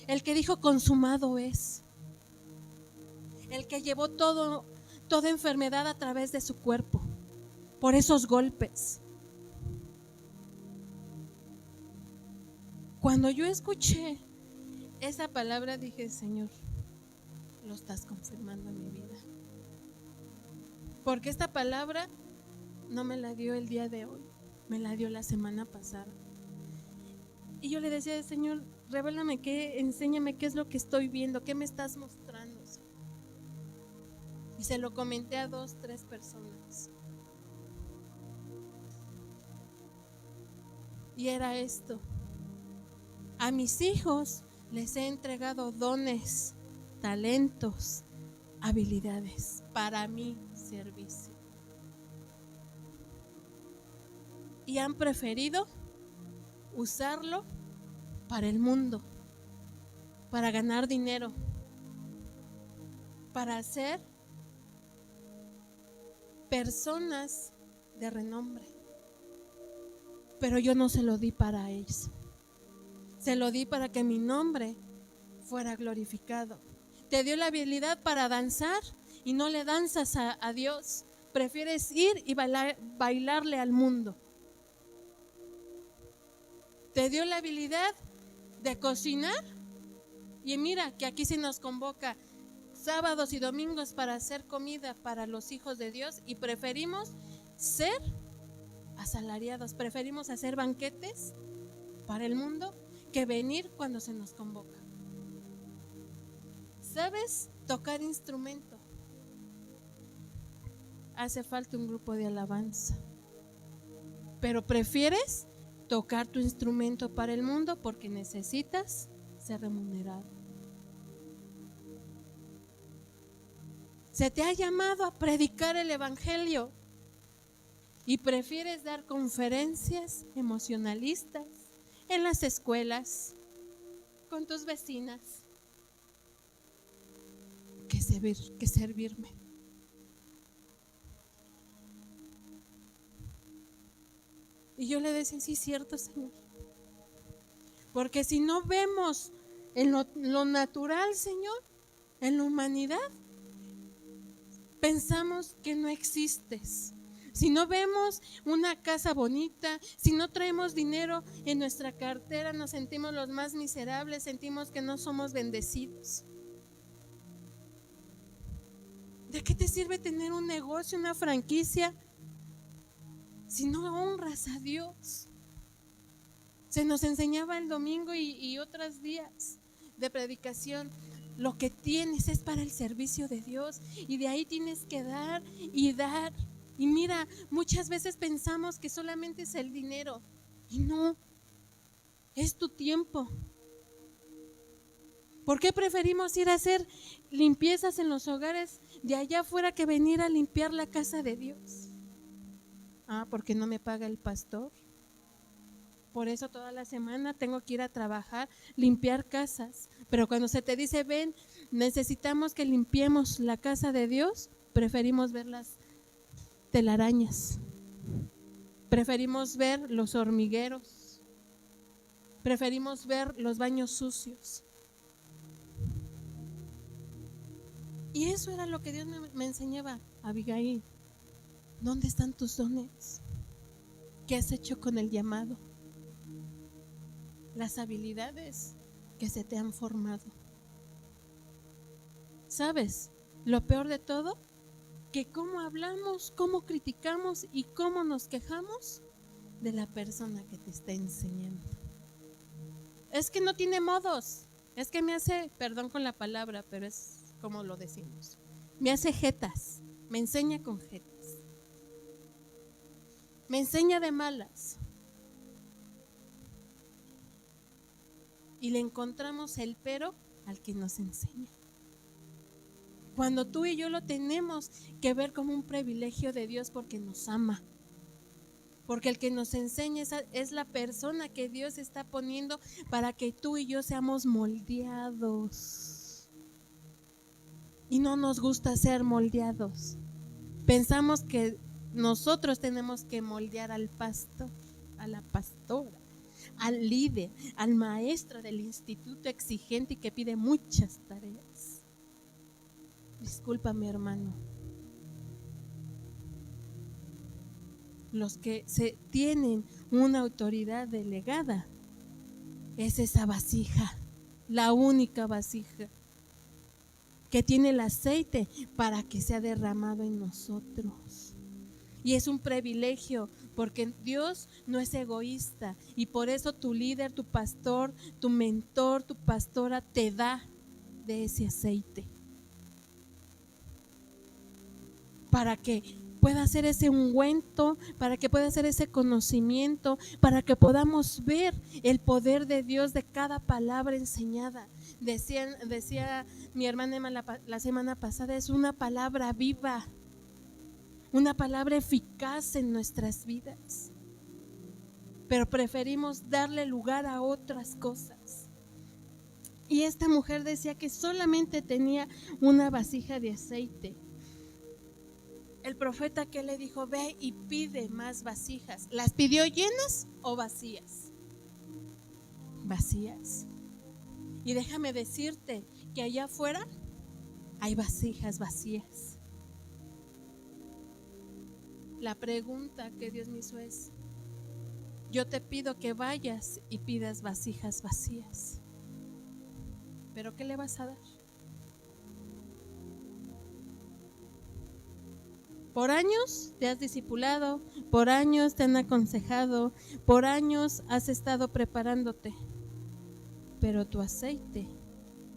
el que dijo consumado es. El que llevó toda enfermedad a través de su cuerpo, por esos golpes. Cuando yo escuché esa palabra dije, Señor, lo estás confirmando en mi vida. Porque esta palabra no me la dio el día de hoy, me la dio la semana pasada. Y yo le decía, Señor, revélame enséñame qué es lo que estoy viendo, qué me estás mostrando. Y se lo comenté a 2, 3 personas. Y era esto: a mis hijos les he entregado dones, talentos, habilidades para mi servicio. Y han preferido usarlo para el mundo, para ganar dinero, para ser personas de renombre. Pero yo no se lo di para ellos. Se lo di para que mi nombre fuera glorificado. Te dio la habilidad para danzar y no le danzas a Dios. Prefieres ir y bailarle al mundo. Te dio la habilidad de cocinar y mira que aquí se nos convoca sábados y domingos para hacer comida para los hijos de Dios y preferimos ser asalariados, preferimos hacer banquetes para el mundo que venir cuando se nos convoca. ¿Sabes tocar instrumento? Hace falta un grupo de alabanza, pero prefieres tocar tu instrumento para el mundo porque necesitas ser remunerado. Se te ha llamado a predicar el evangelio y prefieres dar conferencias emocionalistas en las escuelas, con tus vecinas, que servirme. Y yo le decía, sí, cierto, Señor. Porque si no vemos en lo natural, Señor, en la humanidad, pensamos que no existes. Si no vemos una casa bonita, si no traemos dinero en nuestra cartera, nos sentimos los más miserables, sentimos que no somos bendecidos. ¿De qué te sirve tener un negocio, una franquicia, si no honras a Dios? Se nos enseñaba el domingo y otros días de predicación. Lo que tienes es para el servicio de Dios y de ahí tienes que dar y dar. Y mira, muchas veces pensamos que solamente es el dinero y no, es tu tiempo. ¿Por qué preferimos ir a hacer limpiezas en los hogares de allá afuera que venir a limpiar la casa de Dios? Porque no me paga el pastor. Por eso toda la semana tengo que ir a trabajar, limpiar casas. Pero cuando se te dice, ven, necesitamos que limpiemos la casa de Dios, preferimos ver las telarañas, preferimos ver los hormigueros, preferimos ver los baños sucios. Y eso era lo que Dios me enseñaba. Abigail, ¿dónde están tus dones? ¿Qué has hecho con el llamado? Las habilidades que se te han formado. ¿Sabes? Lo peor de todo, que cómo hablamos, cómo criticamos y cómo nos quejamos de la persona que te está enseñando. Es que no tiene modos, es que me hace, perdón con la palabra, pero es como lo decimos, me hace jetas, me enseña con jetas, me enseña de malas. Y le encontramos el pero al que nos enseña. Cuando tú y yo lo tenemos que ver como un privilegio de Dios porque nos ama. Porque el que nos enseña es la persona que Dios está poniendo para que tú y yo seamos moldeados. Y no nos gusta ser moldeados. Pensamos que nosotros tenemos que moldear al pastor, a la pastora, al líder, al maestro del instituto exigente y que pide muchas tareas. Discúlpame, hermano. Los que tienen una autoridad delegada es esa vasija, la única vasija que tiene el aceite para que sea derramado en nosotros. Y es un privilegio porque Dios no es egoísta y por eso tu líder, tu pastor, tu mentor, tu pastora te da de ese aceite para que pueda hacer ese ungüento, para que pueda hacer ese conocimiento, para que podamos ver el poder de Dios de cada palabra enseñada. Decía mi hermana Emma la semana pasada, es una palabra viva, una palabra eficaz en nuestras vidas, pero preferimos darle lugar a otras cosas. Y esta mujer decía que solamente tenía una vasija de aceite. El profeta, que le dijo, ve y pide más vasijas. ¿Las pidió llenas o vacías? Vacías. Y déjame decirte que allá afuera hay vasijas vacías. La pregunta que Dios me hizo es, yo te pido que vayas y pidas vasijas vacías, ¿pero qué le vas a dar? Por años te has discipulado, por años te han aconsejado, por años has estado preparándote, pero tu aceite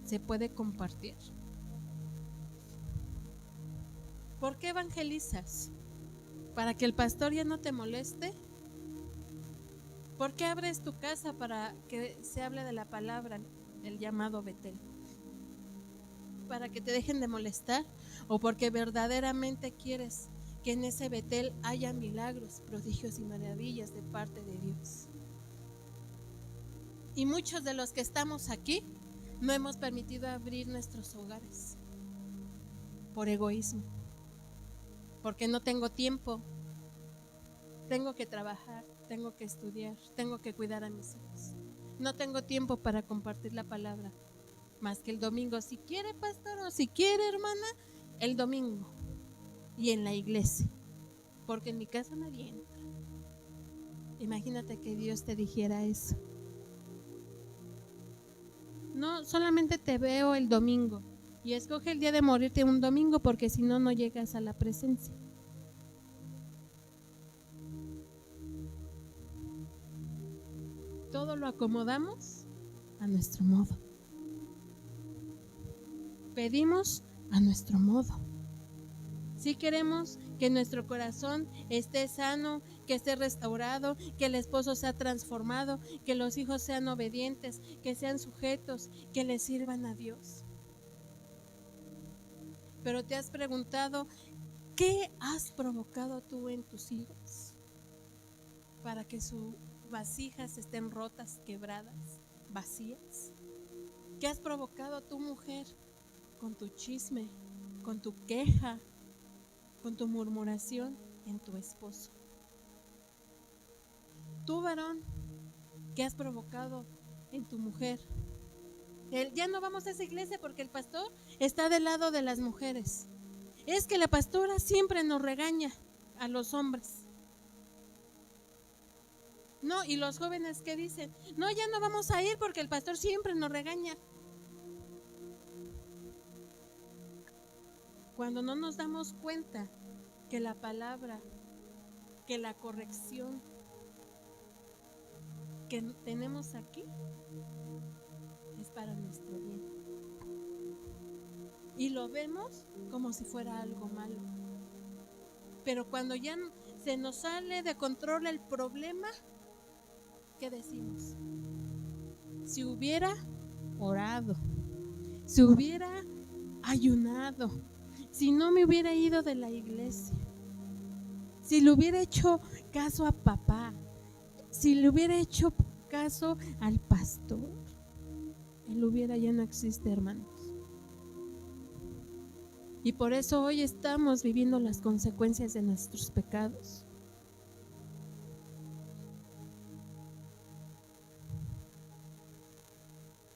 se puede compartir. ¿Por qué evangelizas? ¿Para que el pastor ya no te moleste? ¿Por qué abres tu casa para que se hable de la palabra, el llamado Betel? ¿Para que te dejen de molestar? ¿O porque verdaderamente quieres que en ese Betel haya milagros, prodigios y maravillas de parte de Dios? Y muchos de los que estamos aquí no hemos permitido abrir nuestros hogares por egoísmo, porque no tengo tiempo, tengo que trabajar, tengo que estudiar, tengo que cuidar a mis hijos, no tengo tiempo para compartir la palabra más que el domingo, si quiere pastor o si quiere hermana, el domingo y en la iglesia, porque en mi casa nadie entra. Imagínate que Dios te dijera eso. No solamente te veo el domingo, Y escoge el día de morirte un domingo, porque si no, no llegas a la presencia. Todo lo acomodamos a nuestro modo. Pedimos a nuestro modo. Si queremos que nuestro corazón esté sano, que esté restaurado, que el esposo sea transformado, que los hijos sean obedientes, que sean sujetos, que le sirvan a Dios. Pero te has preguntado, ¿qué has provocado tú en tus hijos para que sus vasijas estén rotas, quebradas, vacías? ¿Qué has provocado tu mujer con tu chisme, con tu queja, con tu murmuración en tu esposo? Tú, varón, ¿qué has provocado en tu mujer? Ya no vamos a esa iglesia porque el pastor está del lado de las mujeres. Es que la pastora siempre nos regaña a los hombres. No, y los jóvenes, ¿qué dicen? No, ya no vamos a ir porque el pastor siempre nos regaña. Cuando no nos damos cuenta que la palabra, que la corrección que tenemos aquí es para nuestro bien. Y lo vemos como si fuera algo malo. Pero cuando ya se nos sale de control el problema, ¿qué decimos? Si hubiera orado, si hubiera ayunado, si no me hubiera ido de la iglesia, si le hubiera hecho caso a papá, si le hubiera hecho caso al pastor, el hubiera ya no existe, hermanos. Y por eso hoy estamos viviendo las consecuencias de nuestros pecados.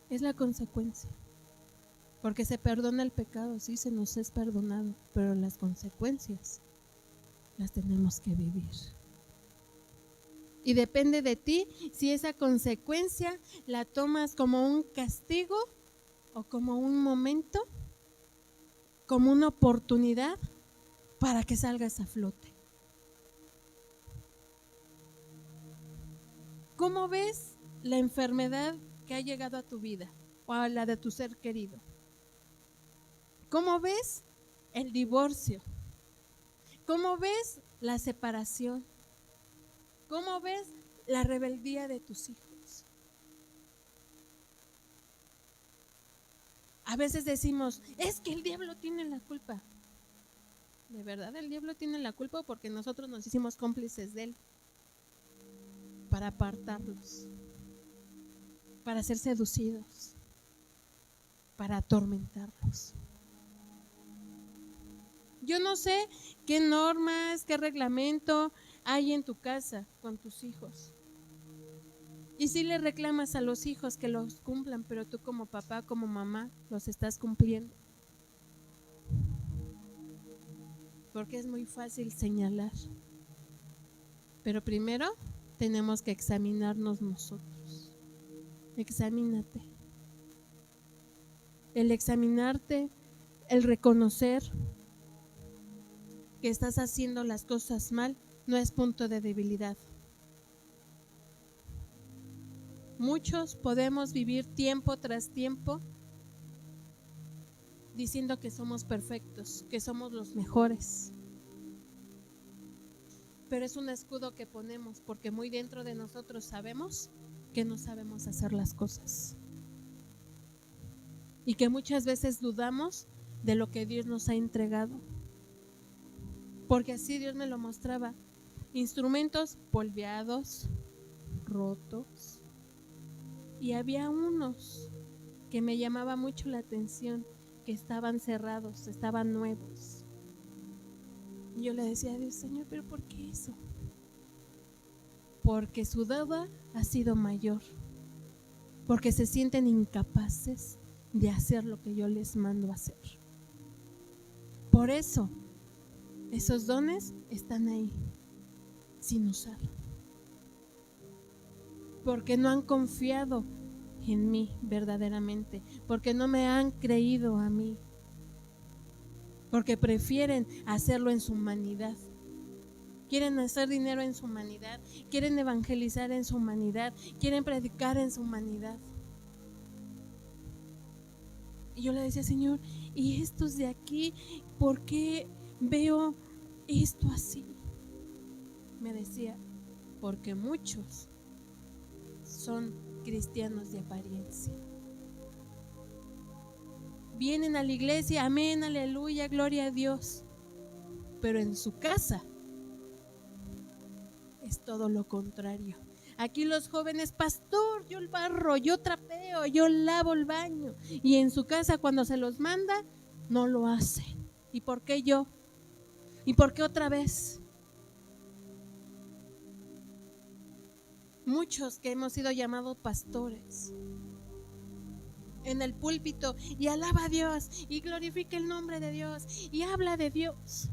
Es la consecuencia. Porque se perdona el pecado, sí, se nos es perdonado, pero las consecuencias las tenemos que vivir. Y depende de ti si esa consecuencia la tomas como un castigo o como un momento, como una oportunidad para que salgas a flote. ¿Cómo ves la enfermedad que ha llegado a tu vida o a la de tu ser querido? ¿Cómo ves el divorcio? ¿Cómo ves la separación? ¿Cómo ves la rebeldía de tus hijos? A veces decimos, es que el diablo tiene la culpa. ¿De verdad el diablo tiene la culpa? Porque nosotros nos hicimos cómplices de él para apartarlos, para ser seducidos, para atormentarlos. Yo no sé qué normas, qué reglamento hay en tu casa con tus hijos. Y si le reclamas a los hijos que los cumplan, pero tú como papá, como mamá, los estás cumpliendo. Porque es muy fácil señalar. Pero primero tenemos que examinarnos nosotros. Examínate. El examinarte, el reconocer que estás haciendo las cosas mal, no es punto de debilidad. Muchos podemos vivir tiempo tras tiempo diciendo que somos perfectos, que somos los mejores. Pero es un escudo que ponemos porque muy dentro de nosotros sabemos que no sabemos hacer las cosas. Y que muchas veces dudamos de lo que Dios nos ha entregado. Porque así Dios me lo mostraba. Instrumentos polveados, rotos. Y había unos que me llamaba mucho la atención, que estaban cerrados, estaban nuevos. Y yo le decía a Dios, Señor, ¿pero por qué eso? Porque su duda ha sido mayor. Porque se sienten incapaces de hacer lo que yo les mando a hacer. Por eso, esos dones están ahí, sin usar. Porque no han confiado en mí verdaderamente, porque no me han creído a mí, porque prefieren hacerlo en su humanidad. Quieren hacer dinero en su humanidad, quieren evangelizar en su humanidad, quieren predicar en su humanidad. Y yo le decía, Señor, ¿y estos de aquí, por qué veo esto así? Me decía, porque muchos son cristianos de apariencia. Vienen a la iglesia, amén, aleluya, gloria a Dios, pero en su casa es todo lo contrario. Aquí los jóvenes, pastor, yo el barro, yo trapeo, yo lavo el baño, y en su casa cuando se los manda, no lo hacen. ¿Y por qué yo? ¿Y por qué otra vez? Muchos que hemos sido llamados pastores en el púlpito y alaba a Dios y glorifica el nombre de Dios y habla de Dios.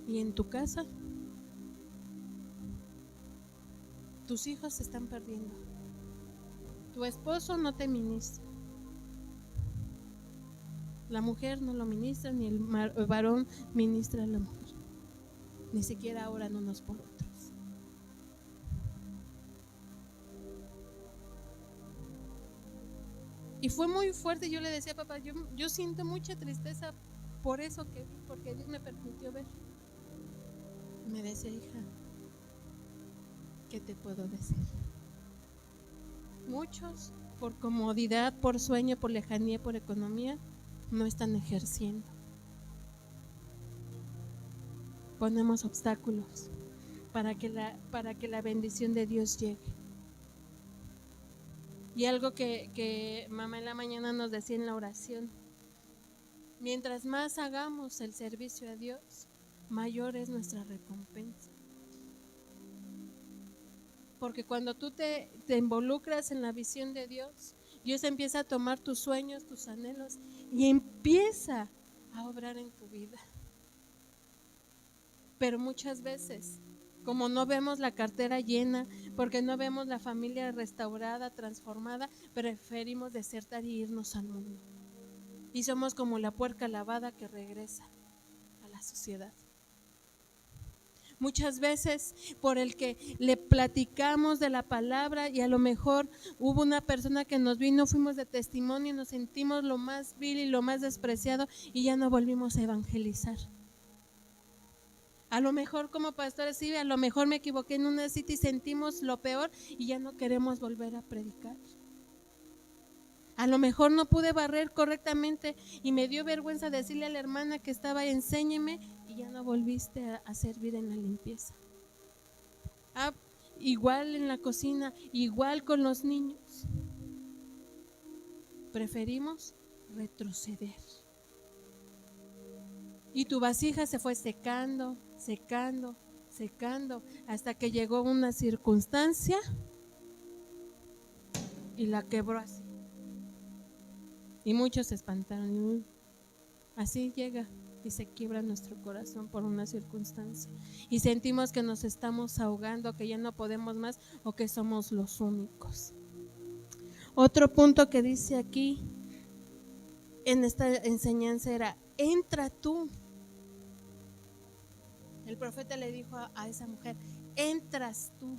¿Y en tu casa? Tus hijos se están perdiendo. Tu esposo no te ministra. La mujer no lo ministra, ni el varón ministra a la mujer. Ni siquiera oran unos por otros. Y fue muy fuerte. Yo le decía, papá, yo siento mucha tristeza por eso que vi, porque Dios me permitió ver. Me decía, hija, ¿qué te puedo decir? Muchos, por comodidad, por sueño, por lejanía, por economía, no están ejerciendo. Ponemos obstáculos para que la bendición de Dios llegue. Y algo que mamá en la mañana nos decía en la oración: mientras más hagamos el servicio a Dios, mayor es nuestra recompensa. Porque cuando tú te involucras en la visión de Dios, Dios empieza a tomar tus sueños, tus anhelos y empieza a obrar en tu vida. Pero muchas veces, como no vemos la cartera llena, porque no vemos la familia restaurada, transformada, preferimos desertar y irnos al mundo. Y somos como la puerca lavada que regresa a la suciedad. Muchas veces por el que le platicamos de la palabra y a lo mejor hubo una persona que nos vino, fuimos de testimonio y nos sentimos lo más vil y lo más despreciado y ya no volvimos a evangelizar. A lo mejor como pastores, sí, a lo mejor me equivoqué en una cita y sentimos lo peor y ya no queremos volver a predicar. A lo mejor no pude barrer correctamente y me dio vergüenza decirle a la hermana que estaba, enséñeme, y ya no volviste a servir en la limpieza. Igual en la cocina, igual con los niños. Preferimos retroceder. Y tu vasija se fue secando, secando, secando, hasta que llegó una circunstancia y la quebró así. Y muchos se espantaron. Y así llega y se quiebra nuestro corazón por una circunstancia. Y sentimos que nos estamos ahogando, que ya no podemos más o que somos los únicos. Otro punto que dice aquí en esta enseñanza era: entra tú. El profeta le dijo a esa mujer: entras tú.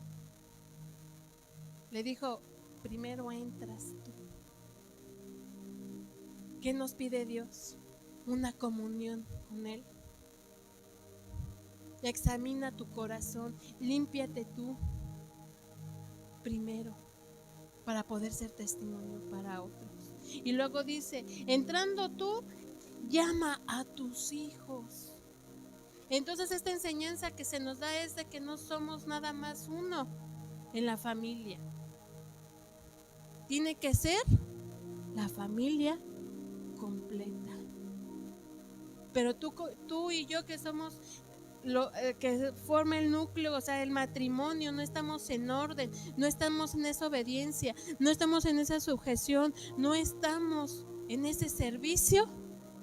Le dijo: primero entras tú. ¿Qué nos pide Dios? Una comunión con Él. Examina tu corazón, límpiate tú primero para poder ser testimonio para otros. Y luego dice: entrando tú, llama a tus hijos. Entonces esta enseñanza que se nos da es de que no somos nada más uno en la familia. Tiene que ser la familia completa. Pero tú y yo que somos que forma el núcleo, o sea, el matrimonio, no estamos en orden, no estamos en esa obediencia, no estamos en esa sujeción, no estamos en ese servicio.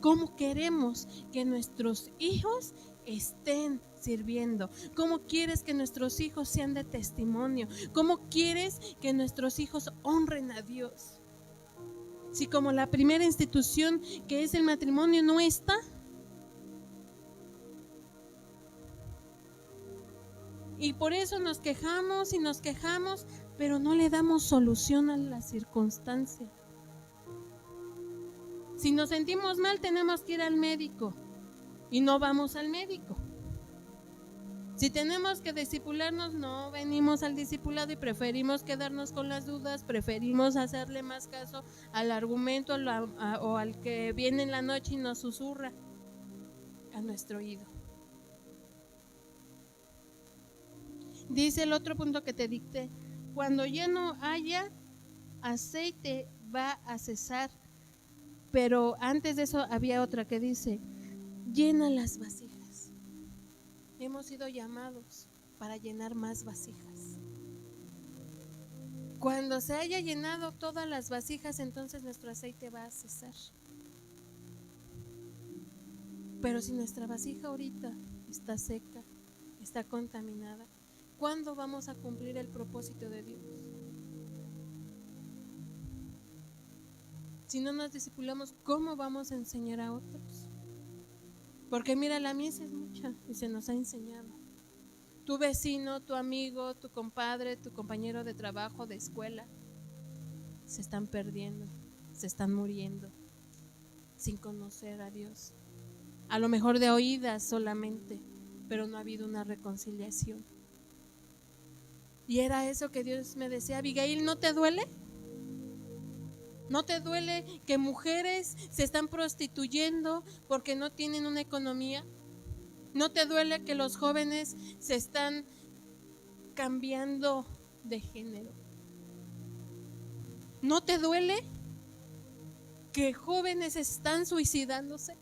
¿Cómo queremos que nuestros hijos estén sirviendo? ¿Cómo quieres que nuestros hijos sean de testimonio? ¿Cómo quieres que nuestros hijos honren a Dios? Si como la primera institución que es el matrimonio no está, y por eso nos quejamos y nos quejamos, pero no le damos solución a la circunstancia. Si nos sentimos mal, tenemos que ir al médico y no vamos al médico. Si tenemos que discipularnos, no venimos al discipulado y preferimos quedarnos con las dudas, preferimos hacerle más caso al argumento o al que viene en la noche y nos susurra a nuestro oído. Dice el otro punto que te dicté: cuando ya no haya aceite, va a cesar. Pero antes de eso había otra que dice: llena las vasijas. Hemos sido llamados para llenar más vasijas. Cuando se haya llenado todas las vasijas, entonces nuestro aceite va a cesar. Pero si nuestra vasija ahorita está seca, está contaminada, ¿cuándo vamos a cumplir el propósito de Dios? Si no nos discipulamos, ¿cómo vamos a enseñar a otros? Porque mira, la mies es mucha y se nos ha enseñado. Tu vecino, tu amigo, tu compadre, tu compañero de trabajo, de escuela, se están perdiendo, se están muriendo sin conocer a Dios. A lo mejor de oídas solamente, pero no ha habido una reconciliación. Y era eso que Dios me decía: Abigail, ¿no te duele? ¿No te duele que mujeres se están prostituyendo porque no tienen una economía? ¿No te duele que los jóvenes se están cambiando de género? ¿No te duele que jóvenes están suicidándose?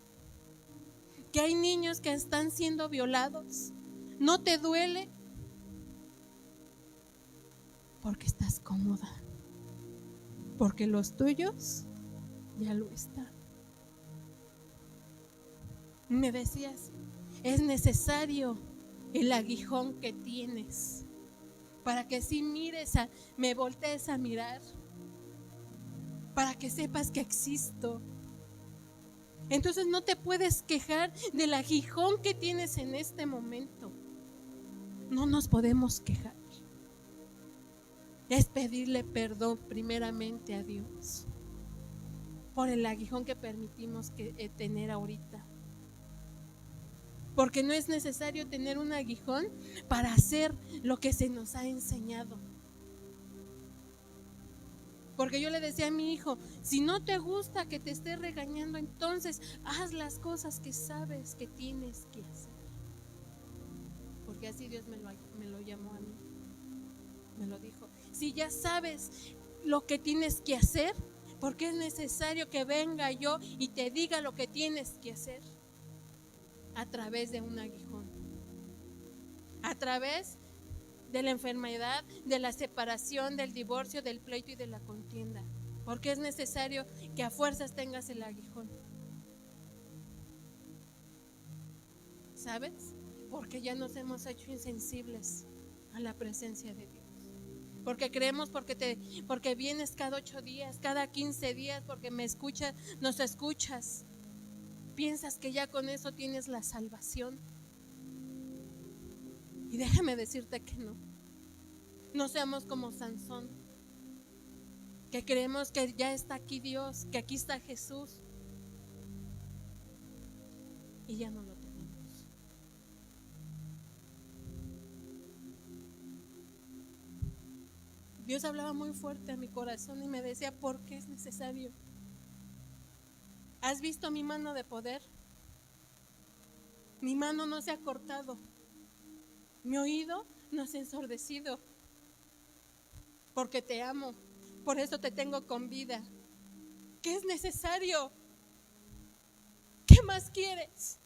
¿Que hay niños que están siendo violados? ¿No te duele? Porque estás cómoda. Porque los tuyos ya lo están. Me decías, es necesario el aguijón que tienes para que si mires, me voltees a mirar, para que sepas que existo. Entonces no te puedes quejar del aguijón que tienes en este momento. No nos podemos quejar. Es pedirle perdón primeramente a Dios por el aguijón que permitimos tener ahorita. Porque no es necesario tener un aguijón para hacer lo que se nos ha enseñado. Porque yo le decía a mi hijo, si no te gusta que te esté regañando, entonces haz las cosas que sabes que tienes que hacer. Porque así Dios me lo llamó a mí, me lo dijo. Si ya sabes lo que tienes que hacer, ¿por qué es necesario que venga yo y te diga lo que tienes que hacer? A través de un aguijón, a través de la enfermedad, de la separación, del divorcio, del pleito y de la contienda. Porque es necesario que a fuerzas tengas el aguijón. ¿Sabes? Porque ya nos hemos hecho insensibles a la presencia de Dios. Porque creemos porque vienes cada 8 días, cada 15 días, porque me escuchas, nos escuchas. Piensas que ya con eso tienes la salvación. Y déjame decirte que no. No seamos como Sansón, que creemos que ya está aquí Dios, que aquí está Jesús, y ya no lo tenemos. Dios hablaba muy fuerte a mi corazón y me decía, ¿por qué es necesario? ¿Has visto mi mano de poder? Mi mano no se ha cortado, mi oído no se ha ensordecido, porque te amo, por eso te tengo con vida. ¿Qué es necesario? ¿Qué más quieres?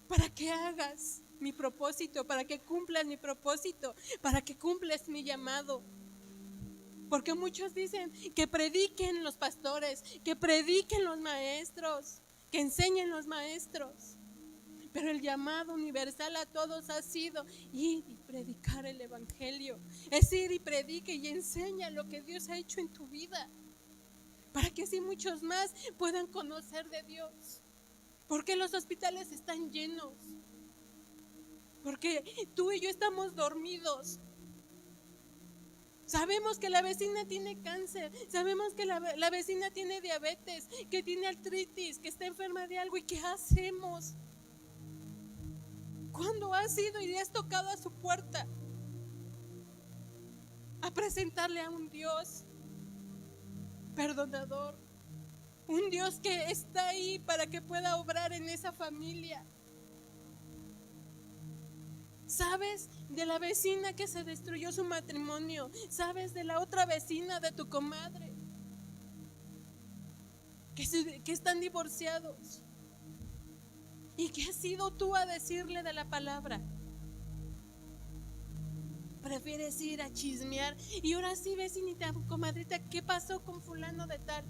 Para que hagas mi propósito, para que cumplas mi propósito, para que cumplas mi llamado. Porque muchos dicen que prediquen los pastores, que prediquen los maestros, que enseñen los maestros. Pero el llamado universal a todos ha sido ir y predicar el evangelio. Es ir y predique y enseña lo que Dios ha hecho en tu vida, para que así muchos más puedan conocer de Dios. Porque los hospitales están llenos, porque tú y yo estamos dormidos. Sabemos que la vecina tiene cáncer, sabemos que la vecina tiene diabetes, que tiene artritis, que está enferma de algo. ¿Y qué hacemos? ¿Cuándo has ido y le has tocado a su puerta a presentarle a un Dios perdonador? Un Dios que está ahí para que pueda obrar en esa familia. ¿Sabes de la vecina que se destruyó su matrimonio? ¿Sabes de la otra vecina, de tu comadre, que están divorciados? ¿Y qué has ido tú a decirle de la palabra? Prefieres ir a chismear. Y ahora sí, vecinita, comadrita, ¿qué pasó con fulano de tal?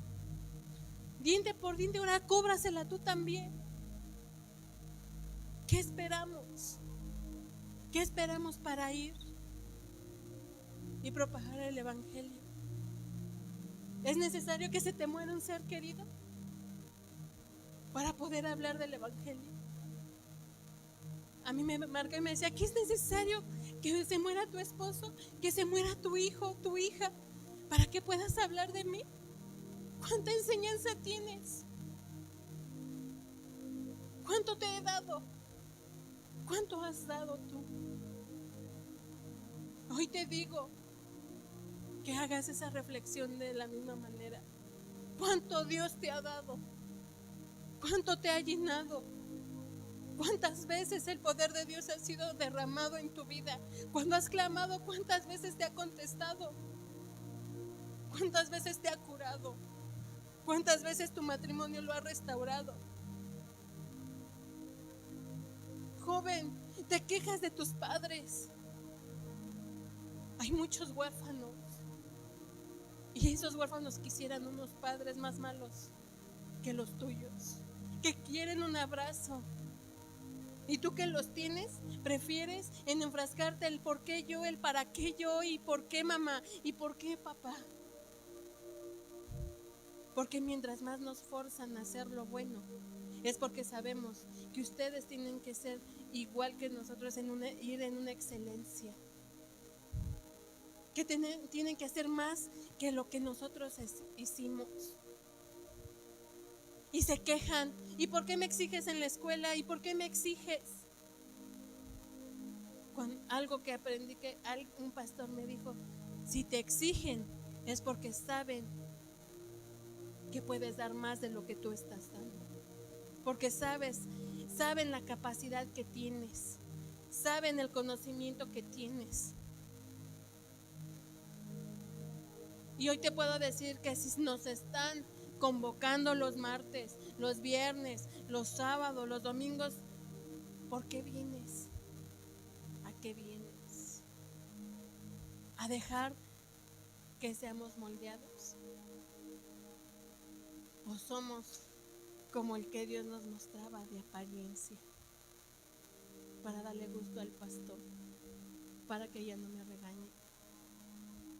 Diente por diente, ahora cóbrasela tú también. ¿Qué esperamos? ¿Qué esperamos para ir y propagar el evangelio? ¿Es necesario que se te muera un ser querido para poder hablar del evangelio? A mí me marca y me decía, ¿qué es necesario que se muera tu esposo, que se muera tu hijo, tu hija, para que puedas hablar de mí? ¿Cuánta enseñanza tienes? ¿Cuánto te he dado? ¿Cuánto has dado tú? Hoy te digo que hagas esa reflexión de la misma manera. ¿Cuánto Dios te ha dado? ¿Cuánto te ha llenado? ¿Cuántas veces el poder de Dios ha sido derramado en tu vida? Cuando has clamado, ¿cuántas veces te ha contestado? ¿Cuántas veces te ha curado? ¿Cuántas veces tu matrimonio lo ha restaurado? Joven, te quejas de tus padres. Hay muchos huérfanos, y esos huérfanos quisieran unos padres más malos que los tuyos, que quieren un abrazo. Y tú que los tienes, prefieres en enfrascarte el por qué yo, el para qué yo, y por qué mamá, y por qué papá. Porque mientras más nos forzan a hacer lo bueno, es porque sabemos que ustedes tienen que ser igual que nosotros, ir en una excelencia. Que tienen que hacer más que lo que nosotros hicimos. Y se quejan, ¿y por qué me exiges en la escuela? ¿Y por qué me exiges? Algo que aprendí, que un pastor me dijo, si te exigen es porque saben que puedes dar más de lo que tú estás dando. Porque saben la capacidad que tienes, saben el conocimiento que tienes. Y hoy te puedo decir que si nos están convocando los martes, los viernes, los sábados, los domingos, ¿por qué vienes? ¿A qué vienes? ¿A dejar que seamos moldeados? ¿O somos como el que Dios nos mostraba de apariencia, para darle gusto al pastor, para que ella no me regañe?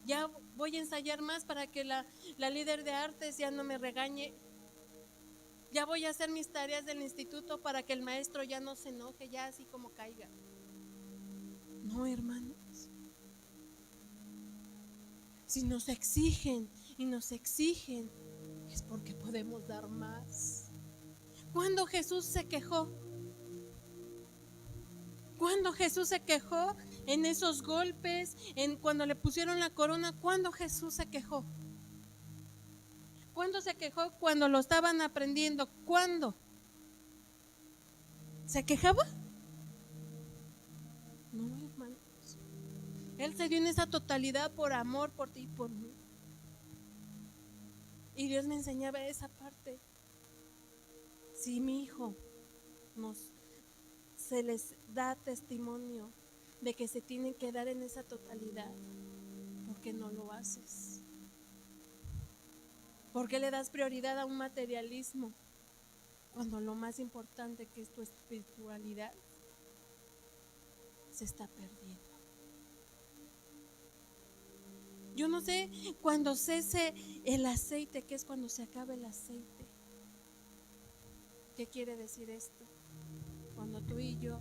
Ya voy a ensayar más para que la líder de artes ya no me regañe. Ya voy a hacer mis tareas del instituto para que el maestro ya no se enoje, ya así como caiga. No, hermanos. Si nos exigen y nos exigen, es porque podemos dar más. ¿Cuándo Jesús se quejó? ¿Cuándo Jesús se quejó en esos golpes? Cuando le pusieron la corona, ¿cuándo Jesús se quejó? ¿Cuándo se quejó? Cuando lo estaban aprendiendo. ¿Cuándo? ¿Se quejaba? No, hermanos. Él se dio en esa totalidad por amor por ti y por mí. Y Dios me enseñaba esa parte. Si mi hijo se les da testimonio de que se tienen que dar en esa totalidad, ¿por qué no lo haces? ¿Por qué le das prioridad a un materialismo? cuando lo más importante, que es tu espiritualidad, se está perdiendo. Yo no sé cuando cese el aceite, que es cuando se acabe el aceite. ¿Qué quiere decir esto? Cuando tú y yo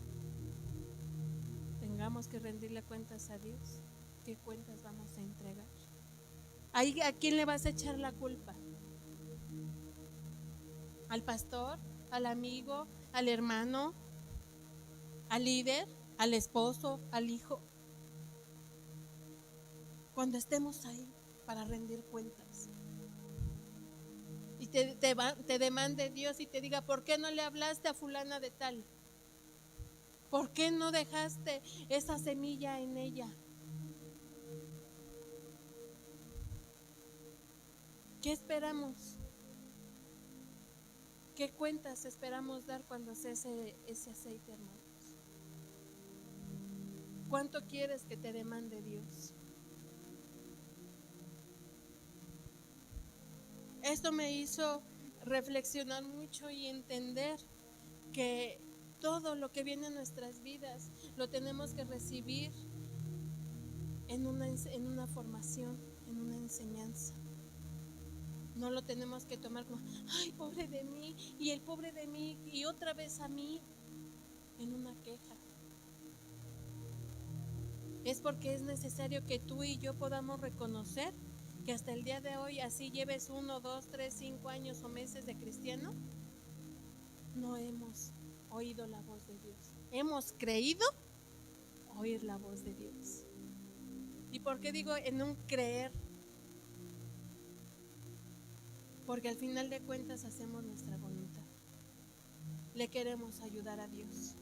tengamos que rendirle cuentas a Dios, ¿qué cuentas vamos a entregar? Ahí, ¿a quién le vas a echar la culpa? ¿Al pastor? ¿Al amigo? ¿Al hermano? ¿Al líder? ¿Al esposo? ¿Al hijo? Cuando estemos ahí para rendir cuentas y te demande Dios y te diga, ¿por qué no le hablaste a fulana de tal? ¿Por qué no dejaste esa semilla en ella? ¿Qué esperamos? ¿Qué cuentas esperamos dar cuando cese ese aceite, hermanos? ¿Cuánto quieres que te demande Dios? Esto me hizo reflexionar mucho y entender que todo lo que viene en nuestras vidas lo tenemos que recibir en una formación, en una enseñanza. No lo tenemos que tomar como, ay, pobre de mí, y el pobre de mí, y otra vez a mí, en una queja. Es porque es necesario que tú y yo podamos reconocer que hasta el día de hoy, así lleves 1, 2, 3, 5 años o meses de cristiano, no hemos oído la voz de Dios. Hemos creído oír la voz de Dios. ¿Y por qué digo en un creer? Porque al final de cuentas hacemos nuestra voluntad. Le queremos ayudar a Dios.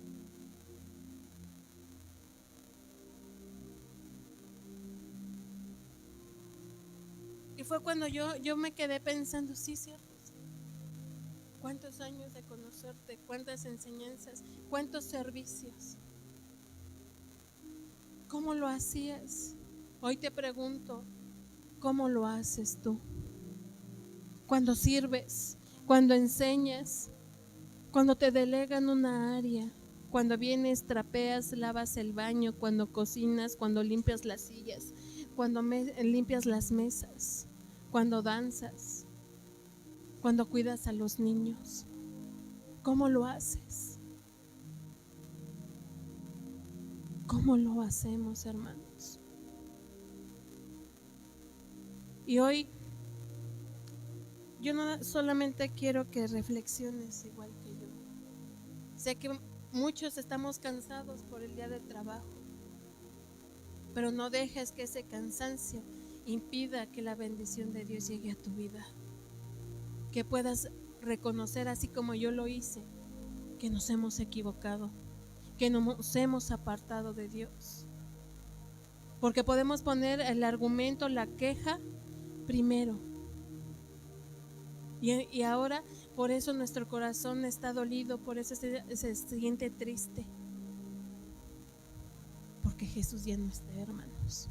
Y fue cuando yo me quedé pensando, sí, cierto. ¿Cuántos años de conocerte? ¿Cuántas enseñanzas? ¿Cuántos servicios? ¿Cómo lo hacías? Hoy te pregunto, ¿cómo lo haces tú? Cuando sirves, cuando enseñas, cuando te delegan una área, cuando vienes, trapeas, lavas el baño, cuando cocinas, cuando limpias las sillas, cuando limpias las mesas, cuando danzas, cuando cuidas a los niños. ¿Cómo lo haces? ¿Cómo lo hacemos, hermanos? Y hoy yo no solamente quiero que reflexiones igual que yo. Sé que muchos estamos cansados por el día de trabajo, pero no dejes que ese cansancio impida que la bendición de Dios llegue a tu vida. Que puedas reconocer, así como yo lo hice, que nos hemos equivocado, que nos hemos apartado de Dios. Porque podemos poner el argumento, la queja primero. Y ahora por eso nuestro corazón está dolido, por eso se siente triste. Porque Jesús ya no está, hermanos.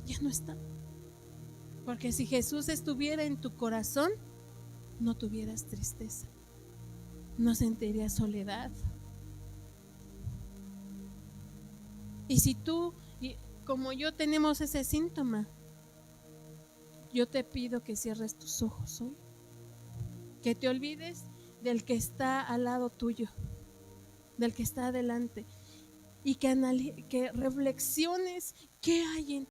Ya no está. Porque si Jesús estuviera en tu corazón, no tuvieras tristeza, no sentirías soledad. Y si tú, como yo, tenemos ese síntoma, yo te pido que cierres tus ojos hoy, que te olvides del que está al lado tuyo, del que está adelante, y que reflexiones qué hay en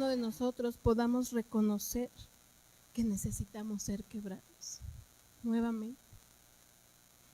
uno de nosotros podamos reconocer que necesitamos ser quebrados nuevamente,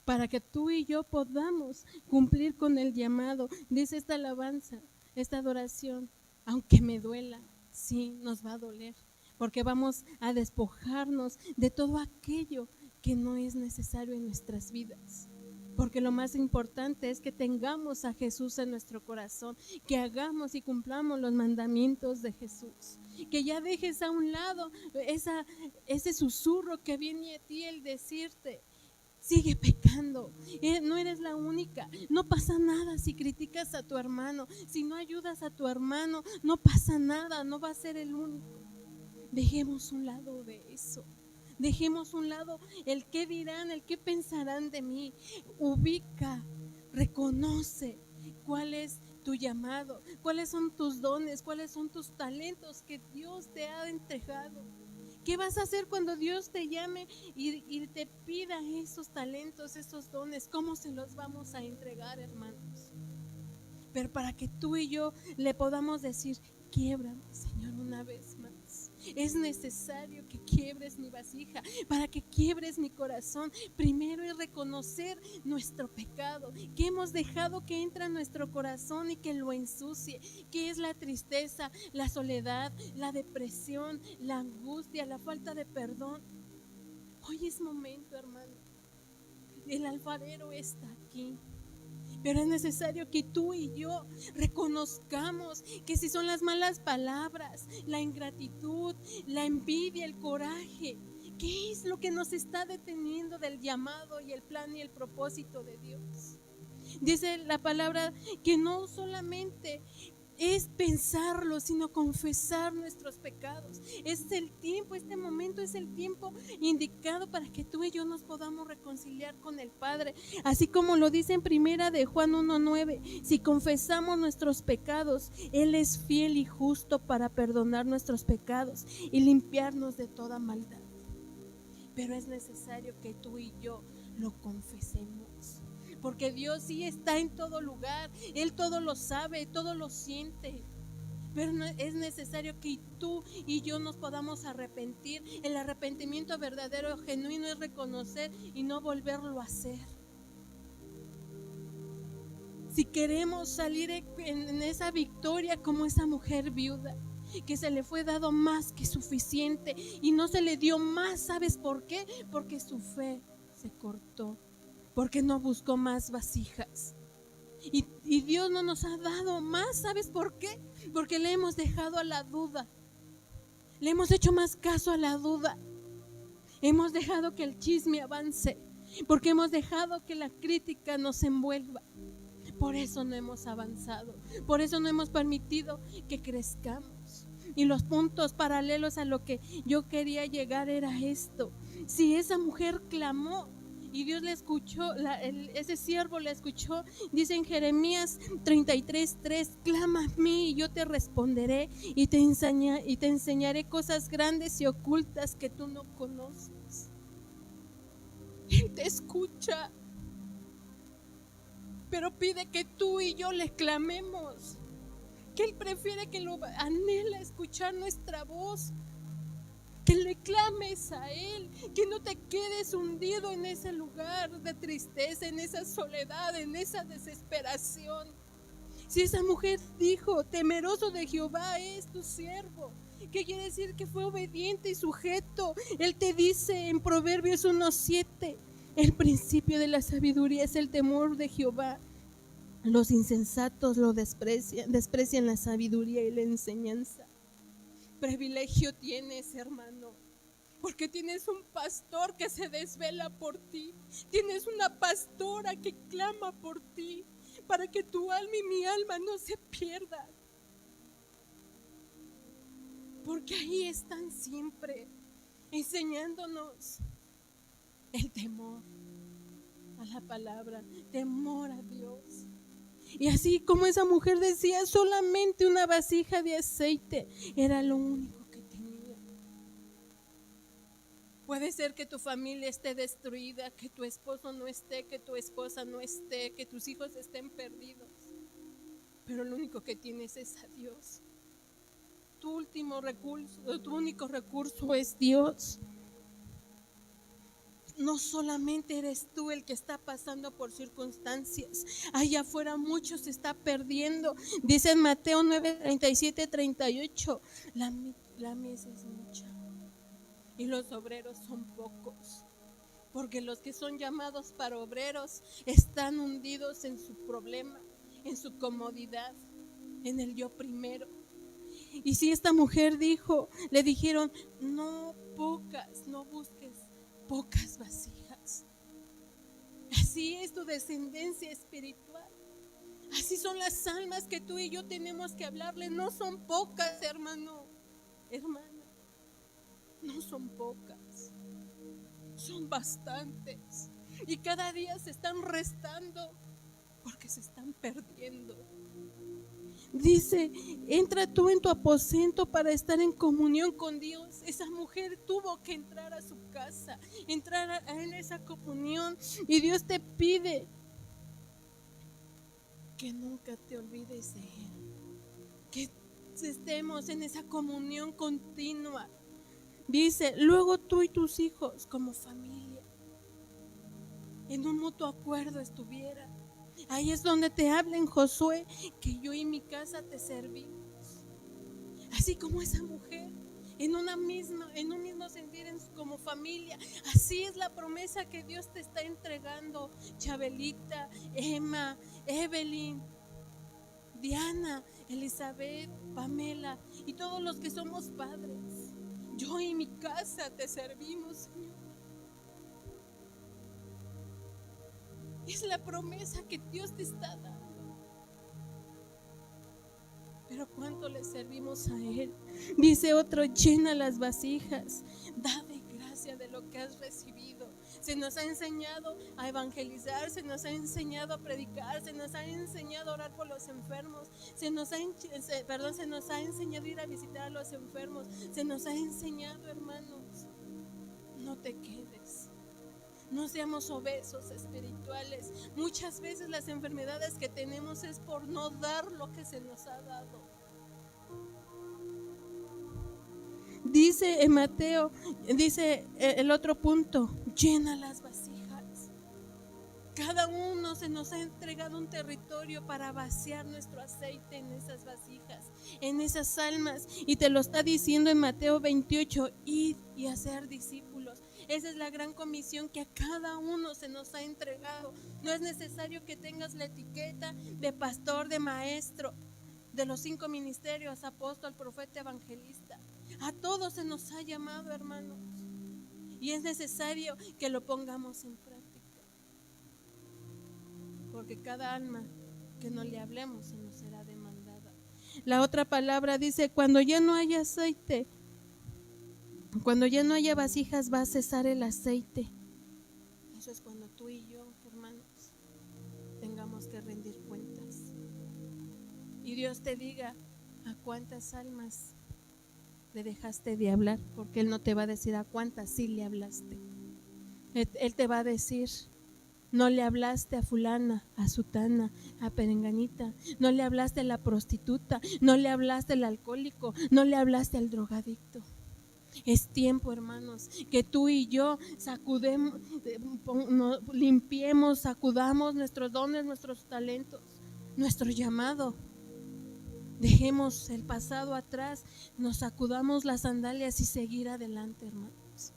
para que tú y yo podamos cumplir con el llamado. Dice esta alabanza, esta adoración, aunque me duela, sí, nos va a doler, porque vamos a despojarnos de todo aquello que no es necesario en nuestras vidas. Porque lo más importante es que tengamos a Jesús en nuestro corazón, que hagamos y cumplamos los mandamientos de Jesús, que ya dejes a un lado ese susurro que viene a ti, el decirte: sigue pecando, no eres la única, no pasa nada si criticas a tu hermano, si no ayudas a tu hermano, no pasa nada, no va a ser el único. Dejemos un lado de eso. Dejemos un lado el qué dirán, el qué pensarán de mí. Ubica, reconoce cuál es tu llamado, cuáles son tus dones, cuáles son tus talentos que Dios te ha entregado. ¿Qué vas a hacer cuando Dios te llame y te pida esos talentos, esos dones? ¿Cómo se los vamos a entregar, hermanos? Pero para que tú y yo le podamos decir: quiébrame, Señor, una vez más. Es necesario que quiebres mi vasija. Para que quiebres mi corazón, primero es reconocer nuestro pecado, que hemos dejado que entre a nuestro corazón y que lo ensucie, que es la tristeza, la soledad, la depresión, la angustia, la falta de perdón. Hoy es momento, hermano. El alfarero está aquí. Pero es necesario que tú y yo reconozcamos que si son las malas palabras, la ingratitud, la envidia, el coraje, ¿qué es lo que nos está deteniendo del llamado y el plan y el propósito de Dios? Dice la palabra que no solamente es pensarlo, sino confesar nuestros pecados. Es el tiempo, este momento es el tiempo indicado para que tú y yo nos podamos reconciliar con el Padre. Así como lo dice en primera de Juan 1:9, si confesamos nuestros pecados, Él es fiel y justo para perdonar nuestros pecados y limpiarnos de toda maldad. Pero es necesario que tú y yo lo confesemos. Porque Dios sí está en todo lugar, Él todo lo sabe, todo lo siente. Pero es necesario que tú y yo nos podamos arrepentir. El arrepentimiento verdadero, genuino, es reconocer y no volverlo a hacer. Si queremos salir en esa victoria como esa mujer viuda, que se le fue dado más que suficiente y no se le dio más, ¿sabes por qué? Porque su fe se cortó. Porque no buscó más vasijas. Y Dios no nos ha dado más, ¿sabes por qué? Porque le hemos dejado a la duda. Le hemos hecho más caso a la duda. Hemos dejado que el chisme avance. Porque hemos dejado que la crítica nos envuelva. Por eso no hemos avanzado. Por eso no hemos permitido que crezcamos. Y los puntos paralelos a lo que yo quería llegar era esto. Si esa mujer clamó y Dios le escuchó, ese siervo le escuchó, dice en Jeremías 33:3, clama a mí y yo te responderé y te enseñaré cosas grandes y ocultas que tú no conoces. Él te escucha, pero pide que tú y yo le clamemos, que Él prefiere, que lo anhela escuchar nuestra voz, que le clames a Él, que no te quedes hundido en ese lugar de tristeza, en esa soledad, en esa desesperación. Si esa mujer dijo, temeroso de Jehová es tu siervo, ¿qué quiere decir? Que fue obediente y sujeto. Él te dice en Proverbios 1:7, el principio de la sabiduría es el temor de Jehová. Los insensatos lo desprecian la sabiduría y la enseñanza. Privilegio tienes, hermano, porque tienes un pastor que se desvela por ti. Tienes una pastora que clama por ti, para que tu alma y mi alma no se pierdan. Porque ahí están siempre enseñándonos el temor a la palabra, temor a Dios. Y así como esa mujer decía, solamente una vasija de aceite era lo único que tenía. Puede ser que tu familia esté destruida, que tu esposo no esté, que tu esposa no esté, que tus hijos estén perdidos, pero lo único que tienes es a Dios. tu último recurso, tu único recurso es Dios. No solamente eres tú el que está pasando por circunstancias. Allá afuera muchos se está perdiendo. Dice en Mateo 9:37-38, la mies es mucha y los obreros son pocos. Porque los que son llamados para obreros están hundidos en su problema, en su comodidad, en el yo primero. Y si esta mujer le dijeron, no busques pocas vasijas. Así es tu descendencia espiritual. Así son las almas que tú y yo tenemos que hablarle. No son pocas, hermana. No son pocas. Son bastantes. Y cada día se están restando porque se están perdiendo. Dice, entra tú en tu aposento para estar en comunión con Dios. Esa mujer tuvo que entrar a su casa, entrar en esa comunión. Y Dios te pide que nunca te olvides de Él, que estemos en esa comunión continua. Dice, luego tú y tus hijos como familia en un mutuo acuerdo estuvieran. Ahí es donde te habla en Josué que yo y mi casa te servimos. Así como esa mujer, en un mismo sentir como familia. Así es la promesa que Dios te está entregando. Chabelita, Emma, Evelyn, Diana, Elizabeth, Pamela y todos los que somos padres. Yo y mi casa te servimos, Señor. Es la promesa que Dios te está dando. Pero ¿cuánto le servimos a Él? Dice otro, llena las vasijas, da de gracia de lo que has recibido. Se nos ha enseñado a evangelizar, se nos ha enseñado a predicar, se nos ha enseñado a orar por los enfermos, se nos ha enseñado a ir a visitar a los enfermos, se nos ha enseñado, hermanos, no te quedes. No seamos obesos espirituales. Muchas veces las enfermedades que tenemos es por no dar lo que se nos ha dado. Dice en Mateo, dice el otro punto, llena las vasijas. Cada uno se nos ha entregado un territorio para vaciar nuestro aceite en esas vasijas, en esas almas. Y te lo está diciendo en Mateo 28, id y hacer discípulos. Esa es la gran comisión que a cada uno se nos ha entregado. No es necesario que tengas la etiqueta de pastor, de maestro, de los 5 ministerios, apóstol, profeta, evangelista. A todos se nos ha llamado, hermanos. Y es necesario que lo pongamos en práctica. Porque cada alma que no le hablemos se nos será demandada. La otra palabra dice, cuando ya no haya aceite, cuando ya no haya vasijas, va a cesar el aceite. Eso es cuando tú y yo, hermanos, tengamos que rendir cuentas. Y Dios te diga a cuántas almas le dejaste de hablar, porque Él no te va a decir a cuántas sí le hablaste. Él te va a decir, no le hablaste a fulana, a sutana, a perenganita, no le hablaste a la prostituta, no le hablaste al alcohólico, no le hablaste al drogadicto. Es tiempo, hermanos, que tú y yo limpiemos, sacudamos nuestros dones, nuestros talentos, nuestro llamado. Dejemos el pasado atrás, nos sacudamos las sandalias y seguir adelante, hermanos.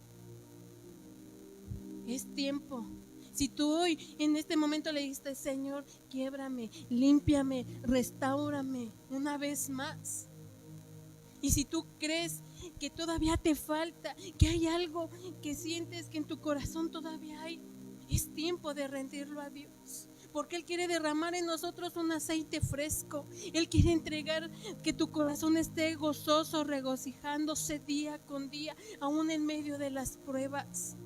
Es tiempo. Si tú hoy en este momento le dijiste, Señor, quiébrame, límpiame, restáurame una vez más. Y si tú crees que todavía te falta, que hay algo que sientes que en tu corazón todavía hay, es tiempo de rendirlo a Dios. Porque Él quiere derramar en nosotros un aceite fresco. Él quiere entregar que tu corazón esté gozoso, regocijándose día con día, aún en medio de las pruebas.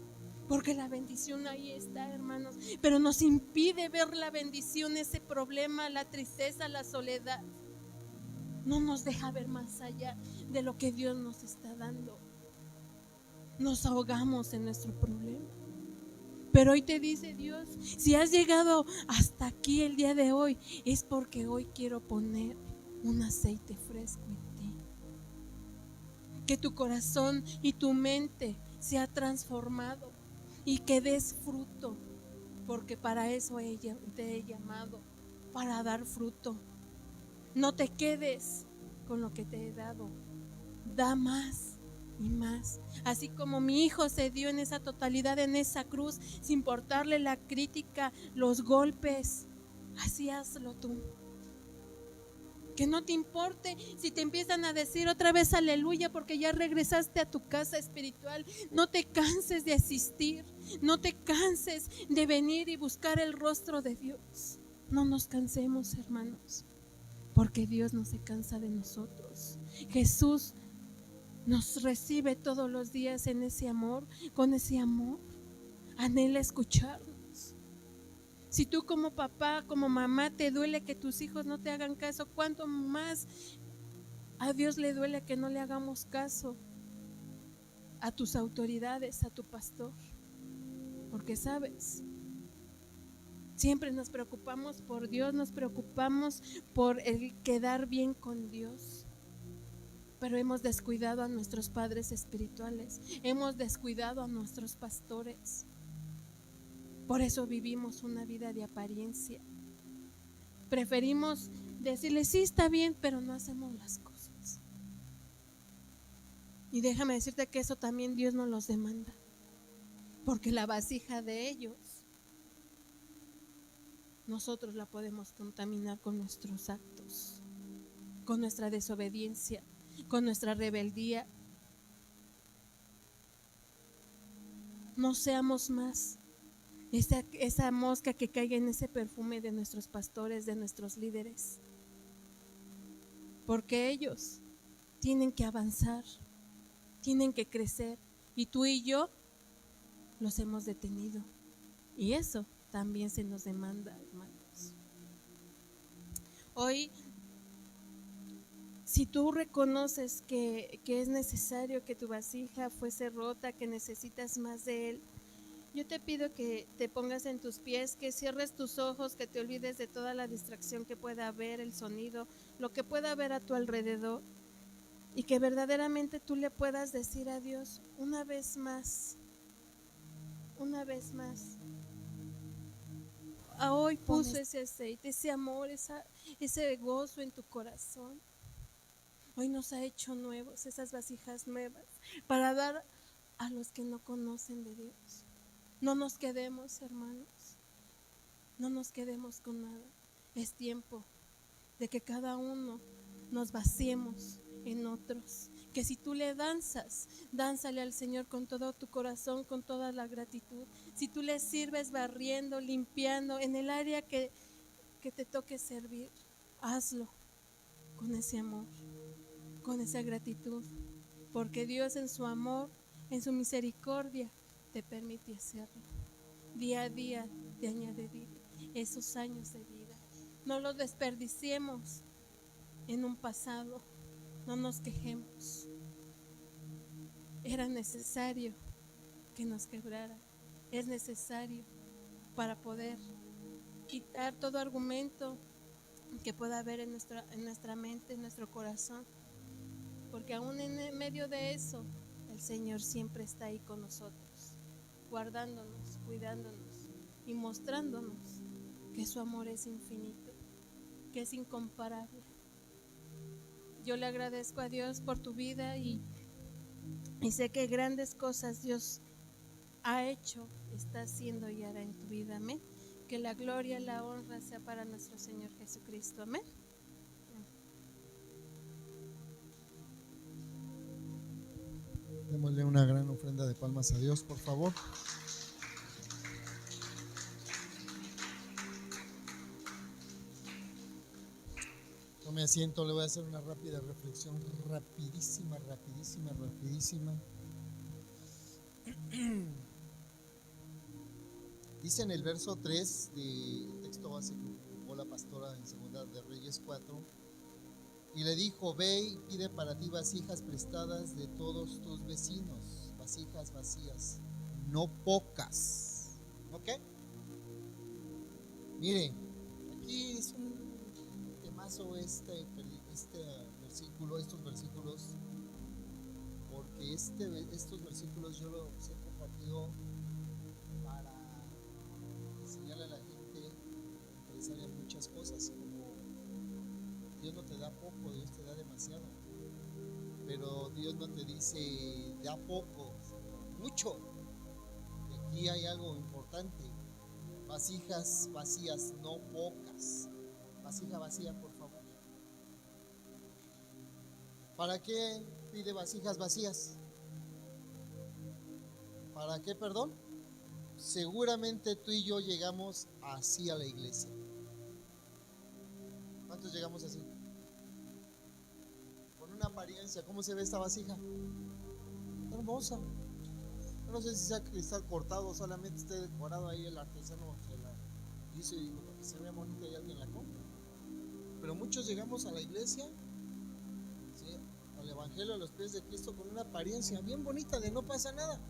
Porque la bendición ahí está, hermanos. Pero nos impide ver la bendición, ese problema, la tristeza, la soledad. No nos deja ver más allá de lo que Dios nos está dando. Nos ahogamos en nuestro problema. Pero hoy te dice Dios, si has llegado hasta aquí el día de hoy, es porque hoy quiero poner un aceite fresco en ti. que tu corazón y tu mente sea transformado y que des fruto, porque para eso te he llamado, para dar fruto. No te quedes con lo que te he dado, da más y más. Así como mi hijo se dio en esa totalidad, en esa cruz, sin importarle la crítica, los golpes, así hazlo tú. Que no te importe si te empiezan a decir otra vez aleluya porque ya regresaste a tu casa espiritual. No te canses de asistir, no te canses de venir y buscar el rostro de Dios. No nos cansemos, hermanos, porque Dios no se cansa de nosotros. Jesús nos recibe todos los días en ese amor, con ese amor. Anhela escucharnos. Si tú como papá, como mamá te duele que tus hijos no te hagan caso, ¿cuánto más a Dios le duele que no le hagamos caso a tus autoridades, a tu pastor? Porque sabes, siempre nos preocupamos por Dios, nos preocupamos por el quedar bien con Dios, pero hemos descuidado a nuestros padres espirituales, hemos descuidado a nuestros pastores. Por eso vivimos una vida de apariencia. Preferimos decirle sí está bien, pero no hacemos las cosas. Y déjame decirte que eso también Dios nos los demanda, porque la vasija de ellos nosotros la podemos contaminar con nuestros actos, con nuestra desobediencia, con nuestra rebeldía. No seamos más esa mosca que caiga en ese perfume de nuestros pastores, de nuestros líderes, porque ellos tienen que avanzar, tienen que crecer, y tú y yo los hemos detenido, y eso también se nos demanda, hermanos. Hoy, si tú reconoces que es necesario que tu vasija fuese rota, que necesitas más de Él, yo te pido que te pongas en tus pies, que cierres tus ojos, que te olvides de toda la distracción que pueda haber, el sonido, lo que pueda haber a tu alrededor, y que verdaderamente tú le puedas decir a Dios una vez más, hoy puso ese aceite, ese amor, ese gozo en tu corazón. Hoy nos ha hecho nuevos, esas vasijas nuevas, para dar a los que no conocen de Dios. No nos quedemos, hermanos, no nos quedemos con nada. Es tiempo de que cada uno nos vaciemos en otros. Que si tú le danzas, dánzale al Señor con todo tu corazón, con toda la gratitud. Si tú le sirves barriendo, limpiando, en el área que te toque servir, hazlo con ese amor, con esa gratitud, porque Dios en su amor, en su misericordia, te permite hacerlo. Día a día te añade esos años de vida. No los desperdiciemos en un pasado, no nos quejemos. Era necesario que nos quebrara, es necesario para poder quitar todo argumento que pueda haber en nuestra mente, en nuestro corazón, porque aún en medio de eso, el Señor siempre está ahí con nosotros, guardándonos, cuidándonos y mostrándonos que su amor es infinito, que es incomparable. Yo le agradezco a Dios por tu vida y sé que grandes cosas Dios ha hecho, está haciendo y hará en tu vida. Amén. Que la gloria y la honra sea para nuestro Señor Jesucristo. Amén. Démosle una gran ofrenda de palmas a Dios, por favor. Tome asiento, le voy a hacer una rápida reflexión, rapidísima. Dice en el verso 3 del texto base que ocupó la pastora en Segunda de Reyes 4, y le dijo: ve y pide para ti vasijas prestadas de todos tus vecinos, vasijas vacías, no pocas. ¿Ok? Mire, aquí es un temazo este versículo, estos versículos, porque estos versículos yo los he compartido para enseñarle a la gente empresaria muchas cosas, como Dios no te da poco, Dios te da demasiado, pero Dios no te dice da poco, mucho. Y aquí hay algo importante: vasijas vacías, no pocas. Vasija vacía, por favor. ¿Para qué pide vasijas vacías? ¿Para qué, perdón? Seguramente tú y yo llegamos así a la iglesia. ¿Cuántos llegamos así? Con una apariencia. ¿Cómo se ve esta vasija? Hermosa. No sé si sea cristal cortado o solamente esté decorado ahí, el artesano se la hizo y se ve bonita y alguien la compra. Pero muchos llegamos a la iglesia, ¿sí?, al evangelio, a los pies de Cristo, con una apariencia bien bonita de no pasa nada.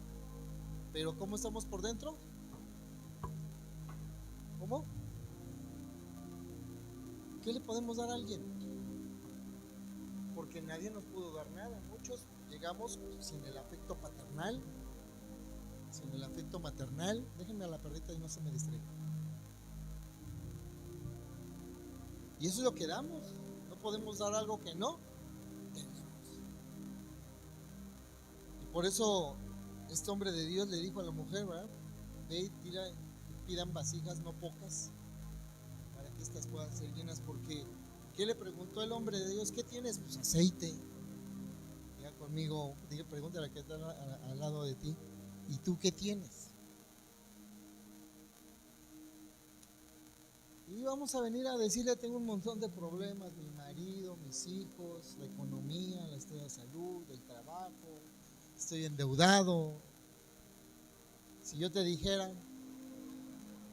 Pero ¿cómo estamos por dentro? ¿Cómo? ¿Qué le podemos dar a alguien? Porque nadie nos pudo dar nada. Muchos llegamos sin el afecto paternal, sin el afecto maternal. Déjenme a la perrita y no se me distraiga. Y eso es lo que damos. No podemos dar algo que no tenemos. Y por eso este hombre de Dios le dijo a la mujer, ¿verdad? Ve y pidan vasijas, no pocas, para que estas puedan ser llenas. Porque ¿qué le preguntó el hombre de Dios? ¿Qué tienes? Pues aceite. Diga conmigo, pregúntale a la que está al lado de ti: ¿y tú qué tienes? Y vamos a venir a decirle: tengo un montón de problemas, mi marido, mis hijos, la economía, el estado de salud, el trabajo, estoy endeudado. Si yo te dijera,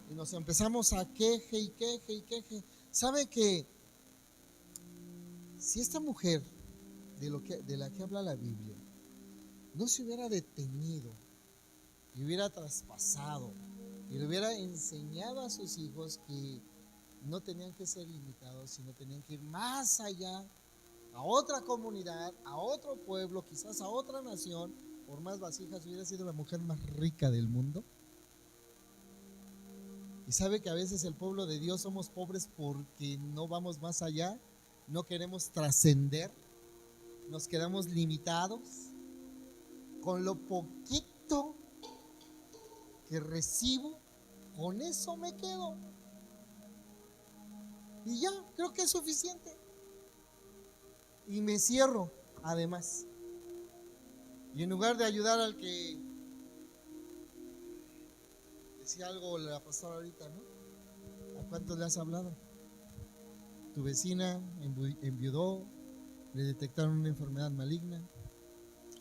y nos empezamos a queje y queje y queje. ¿Sabe que si esta mujer de la que habla la Biblia no se hubiera detenido y hubiera traspasado y le hubiera enseñado a sus hijos que no tenían que ser limitados, sino tenían que ir más allá, a otra comunidad, a otro pueblo, quizás a otra nación, por más vasijas, hubiera sido la mujer más rica del mundo? Y sabe que a veces el pueblo de Dios somos pobres porque no vamos más allá, no queremos trascender, nos quedamos limitados. Con lo poquito que recibo, con eso me quedo. Y ya, creo que es suficiente. Y me cierro, además. Y en lugar de ayudar al que decía algo la pastora ahorita, ¿no? ¿A cuántos le has hablado? Tu vecina enviudó, le detectaron una enfermedad maligna,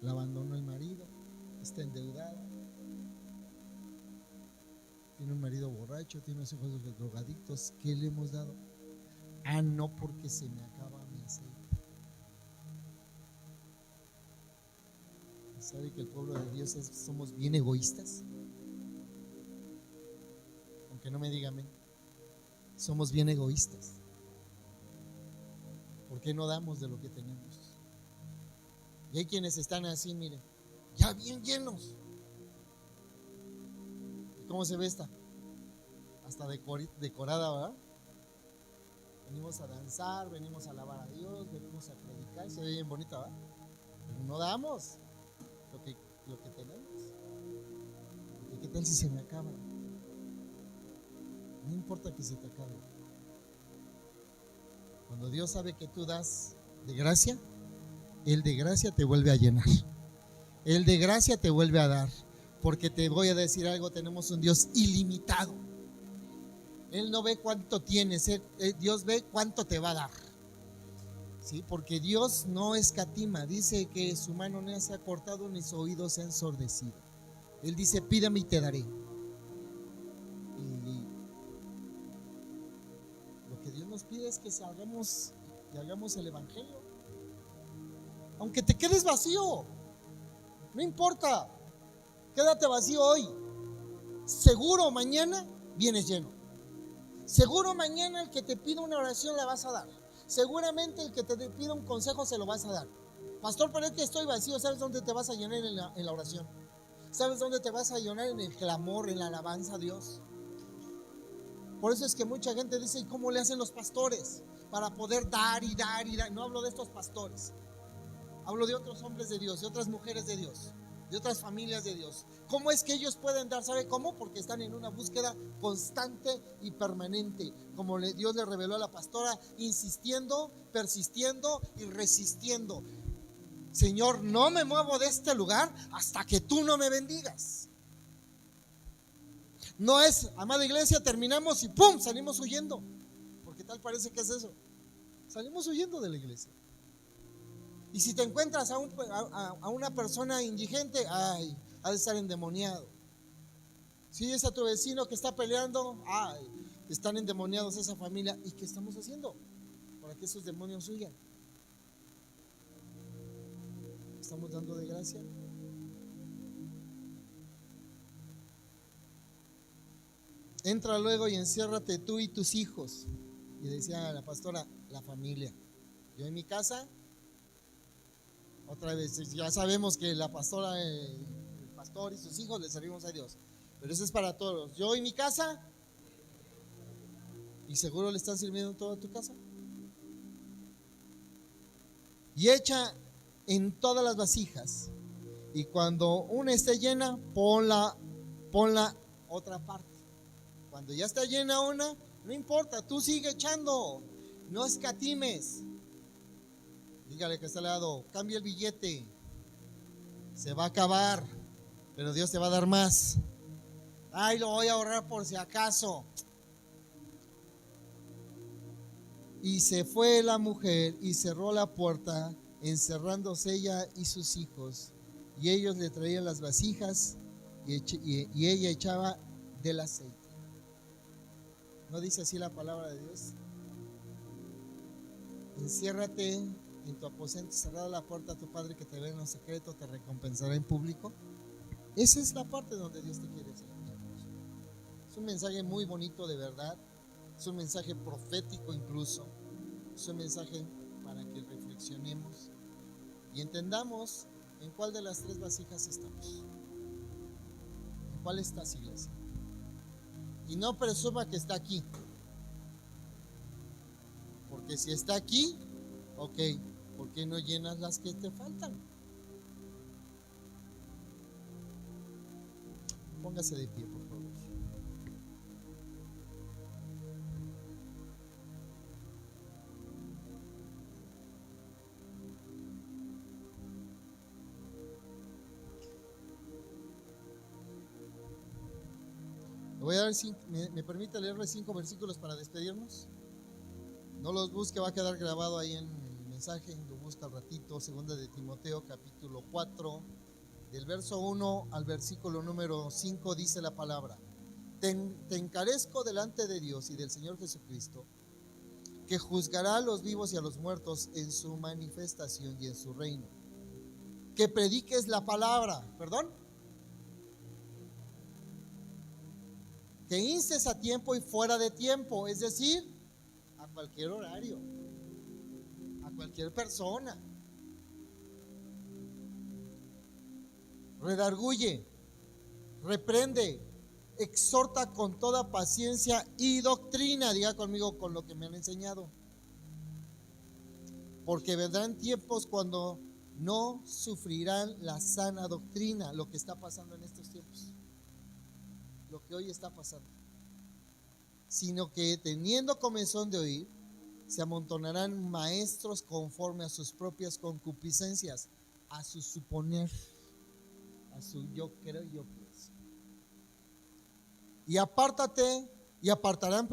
la abandonó el marido, está endeudada, tiene un marido borracho, tiene unos hijos drogadictos. ¿Qué le hemos dado? Ah, no, porque se me acaba mi aceite. ¿Sabe que el pueblo de Dios somos bien egoístas? Aunque no me diga amén. Somos bien egoístas. ¿Por qué no damos de lo que tenemos? Y hay quienes están así, miren, ya bien llenos. ¿Y cómo se ve esta? Hasta decorada, ¿verdad? Venimos a danzar, venimos a alabar a Dios, venimos a predicar, se ve bien bonita, ¿verdad? Pero no damos lo que tenemos. Porque ¿qué tal si se me acaba? No importa que se te acabe. Cuando Dios sabe que tú das de gracia, Él de gracia te vuelve a llenar. Él de gracia te vuelve a dar. Porque te voy a decir algo, tenemos un Dios ilimitado. Él no ve cuánto tienes, Dios ve cuánto te va a dar. ¿Sí? Porque Dios no escatima. Dice que su mano no se ha cortado ni su oído se ha ensordecido. Él dice: pídame y te daré. Y lo que Dios nos pide es que salgamos y hagamos el evangelio. Aunque te quedes vacío, no importa, quédate vacío hoy. Seguro mañana vienes lleno. Seguro mañana el que te pida una oración la vas a dar. Seguramente el que te pida un consejo se lo vas a dar. Pastor, pero es que estoy vacío. ¿Sabes dónde te vas a llenar en la oración? ¿Sabes dónde te vas a llenar? En el clamor, en la alabanza a Dios. Por eso es que mucha gente dice, ¿y cómo le hacen los pastores para poder dar y dar y dar? No hablo de estos pastores, hablo de otros hombres de Dios, de otras mujeres de Dios, de otras familias de Dios. ¿Cómo es que ellos pueden dar? ¿Sabe cómo? Porque están en una búsqueda constante y permanente, como Dios le reveló a la pastora, insistiendo, persistiendo y resistiendo. Señor, no me muevo de este lugar hasta que tú no me bendigas. No es, amada iglesia, terminamos y ¡pum! Salimos huyendo. Porque tal parece que es eso. Salimos huyendo de la iglesia. Y si te encuentras a una persona indigente, ay, ha de estar endemoniado. Si es a tu vecino que está peleando, ay, están endemoniados esa familia. ¿Y qué estamos haciendo para que esos demonios huyan? ¿Estamos dando de gracia? Entra luego y enciérrate tú y tus hijos. Y decía la pastora, la familia. Yo en mi casa, otra vez, ya sabemos que la pastora, el pastor y sus hijos le servimos a Dios. Pero eso es para todos. Yo y mi casa, y seguro le están sirviendo toda tu casa. Y echa en todas las vasijas. Y cuando una esté llena, ponla otra parte. Cuando ya está llena una, no importa, tú sigue echando, no escatimes. Dígale que está al lado, cambia el billete, se va a acabar, pero Dios te va a dar más. Ay, lo voy a ahorrar por si acaso. Y se fue la mujer y cerró la puerta, encerrándose ella y sus hijos. Y ellos le traían las vasijas y ella echaba del aceite. ¿No dice así la palabra de Dios? Enciérrate en tu aposento, cerrada la puerta a tu Padre que te ve en lo secreto, te recompensará en público. Esa es la parte donde Dios te quiere hacer. Es un mensaje muy bonito, de verdad. Es un mensaje profético incluso. Es un mensaje para que reflexionemos y entendamos en cuál de las tres vasijas estamos. ¿En cuál estás, iglesia? Y no presuma que está aquí. Porque si está aquí, ok, ¿por qué no llenas las que te faltan? Póngase de pie, por favor. Voy a dar ¿me permite leerle 5 versículos para despedirnos? No los busque, va a quedar grabado ahí en el mensaje, lo busca al ratito. 2 de Timoteo, capítulo 4, del verso 1 al versículo número 5, dice la palabra: te encarezco delante de Dios y del Señor Jesucristo, que juzgará a los vivos y a los muertos en su manifestación y en su reino. Que prediques la palabra, que instes a tiempo y fuera de tiempo, es decir, a cualquier horario, a cualquier persona. Redarguye, reprende, exhorta con toda paciencia y doctrina. Diga conmigo, con lo que me han enseñado. Porque vendrán tiempos cuando no sufrirán la sana doctrina, lo que está pasando en estos tiempos, lo que hoy está pasando, sino que teniendo comezón de oír, se amontonarán maestros conforme a sus propias concupiscencias, a su suponer, a su yo creo, yo pienso. Y apartarán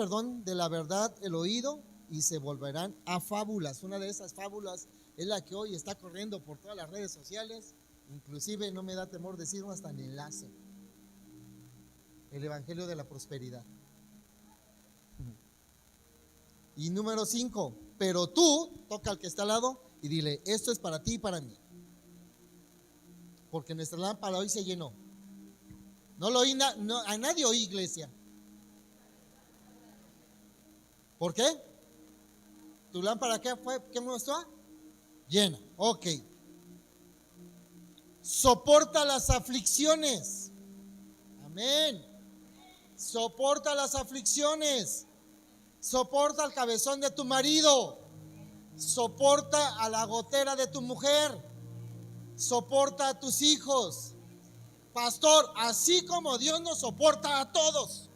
de la verdad el oído y se volverán a fábulas. Una de esas fábulas es la que hoy está corriendo por todas las redes sociales, inclusive no me da temor decirlo, hasta en enlace. El evangelio de la prosperidad. Y número 5, pero tú, toca al que está al lado y dile: esto es para ti y para mí, porque nuestra lámpara hoy se llenó. No lo oí, a nadie oí, iglesia. ¿Por qué? ¿Tu lámpara qué fue? ¿Qué mostró? Llena. Ok, soporta las aflicciones. Amén. Soporta las aflicciones. Soporta al cabezón de tu marido. Soporta a la gotera de tu mujer. Soporta a tus hijos. Pastor, así como Dios nos soporta a todos.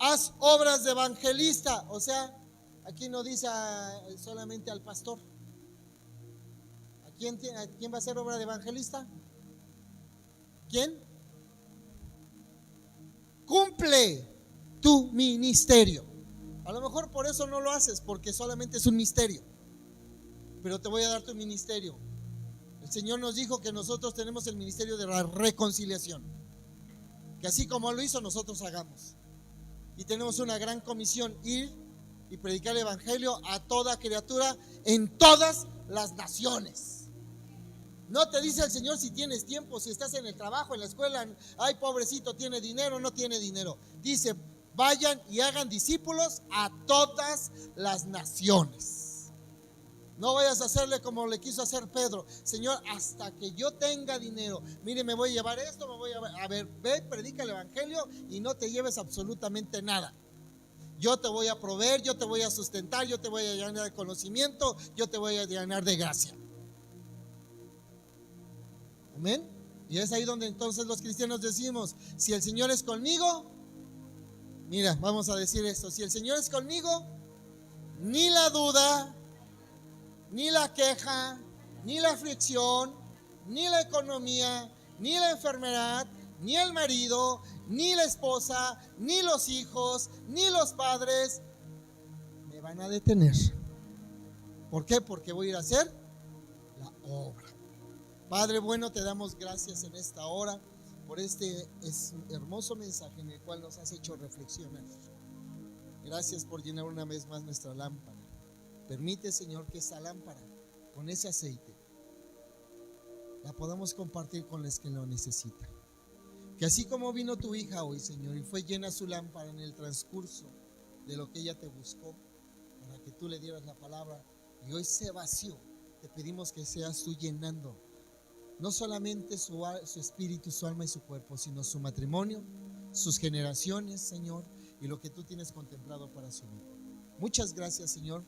Haz obras de evangelista. O sea, aquí no dice solamente al pastor. ¿A quién va a hacer obra de evangelista? ¿Quién? Cumple tu ministerio. A lo mejor por eso no lo haces, porque solamente es un misterio. Pero te voy a dar tu ministerio. El Señor nos dijo que nosotros tenemos el ministerio de la reconciliación. Que así como lo hizo, nosotros hagamos. Y tenemos una gran comisión: ir y predicar el evangelio a toda criatura en todas las naciones. No te dice el Señor si tienes tiempo, si estás en el trabajo, en la escuela. Ay, pobrecito, tiene dinero, no tiene dinero. Dice: vayan y hagan discípulos a todas las naciones. No vayas a hacerle como le quiso hacer Pedro: Señor, hasta que yo tenga dinero, mire, me voy a llevar esto, me voy a ver, ve, predica el evangelio y no te lleves absolutamente nada. Yo te voy a proveer, yo te voy a sustentar, yo te voy a llenar de conocimiento, yo te voy a llenar de gracia. Amén. Y es ahí donde entonces los cristianos decimos: si el Señor es conmigo, mira, vamos a decir esto: si el Señor es conmigo, ni la duda, ni la queja, ni la aflicción, ni la economía, ni la enfermedad, ni el marido, ni la esposa, ni los hijos, ni los padres me van a detener. ¿Por qué? Porque voy a ir a hacer la obra. Padre bueno, te damos gracias en esta hora por este hermoso mensaje en el cual nos has hecho reflexionar. Gracias por llenar una vez más nuestra lámpara. Permite, Señor, que esa lámpara, con ese aceite, la podamos compartir con los que lo necesitan. Que así como vino tu hija hoy, Señor, y fue llena su lámpara en el transcurso de lo que ella te buscó, para que tú le dieras la palabra, y hoy se vació, te pedimos que seas tú llenando no solamente su espíritu, su alma y su cuerpo, sino su matrimonio, sus generaciones, Señor, y lo que tú tienes contemplado para su vida. Muchas gracias, Señor,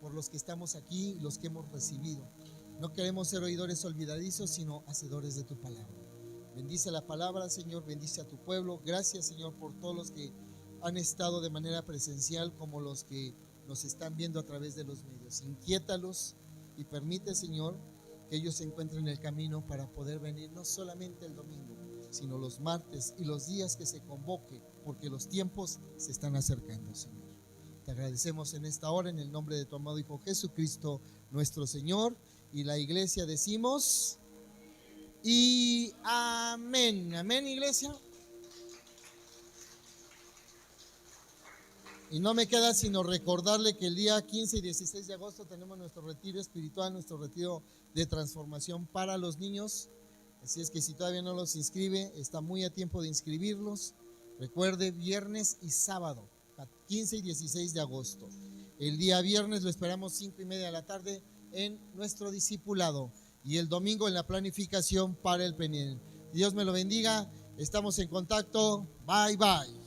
por los que estamos aquí, los que hemos recibido. No queremos ser oidores olvidadizos, sino hacedores de tu palabra. Bendice la palabra, Señor, bendice a tu pueblo. Gracias, Señor, por todos los que han estado de manera presencial, como los que nos están viendo a través de los medios. Inquiétalos y permite, Señor, que ellos encuentren el camino para poder venir no solamente el domingo, sino los martes y los días que se convoque, porque los tiempos se están acercando, Señor. Te agradecemos en esta hora en el nombre de tu amado Hijo Jesucristo, nuestro Señor, y la iglesia decimos y amén. Amén, iglesia. Y no me queda sino recordarle que el día 15 y 16 de agosto tenemos nuestro retiro espiritual, nuestro retiro de transformación para los niños. Así es que si todavía no los inscribe, está muy a tiempo de inscribirlos. Recuerde, viernes y sábado, 15 y 16 de agosto. El día viernes lo esperamos 5:30 de la tarde en nuestro discipulado, y el domingo en la planificación para el PENIEL. Dios me lo bendiga. Estamos en contacto. Bye, bye.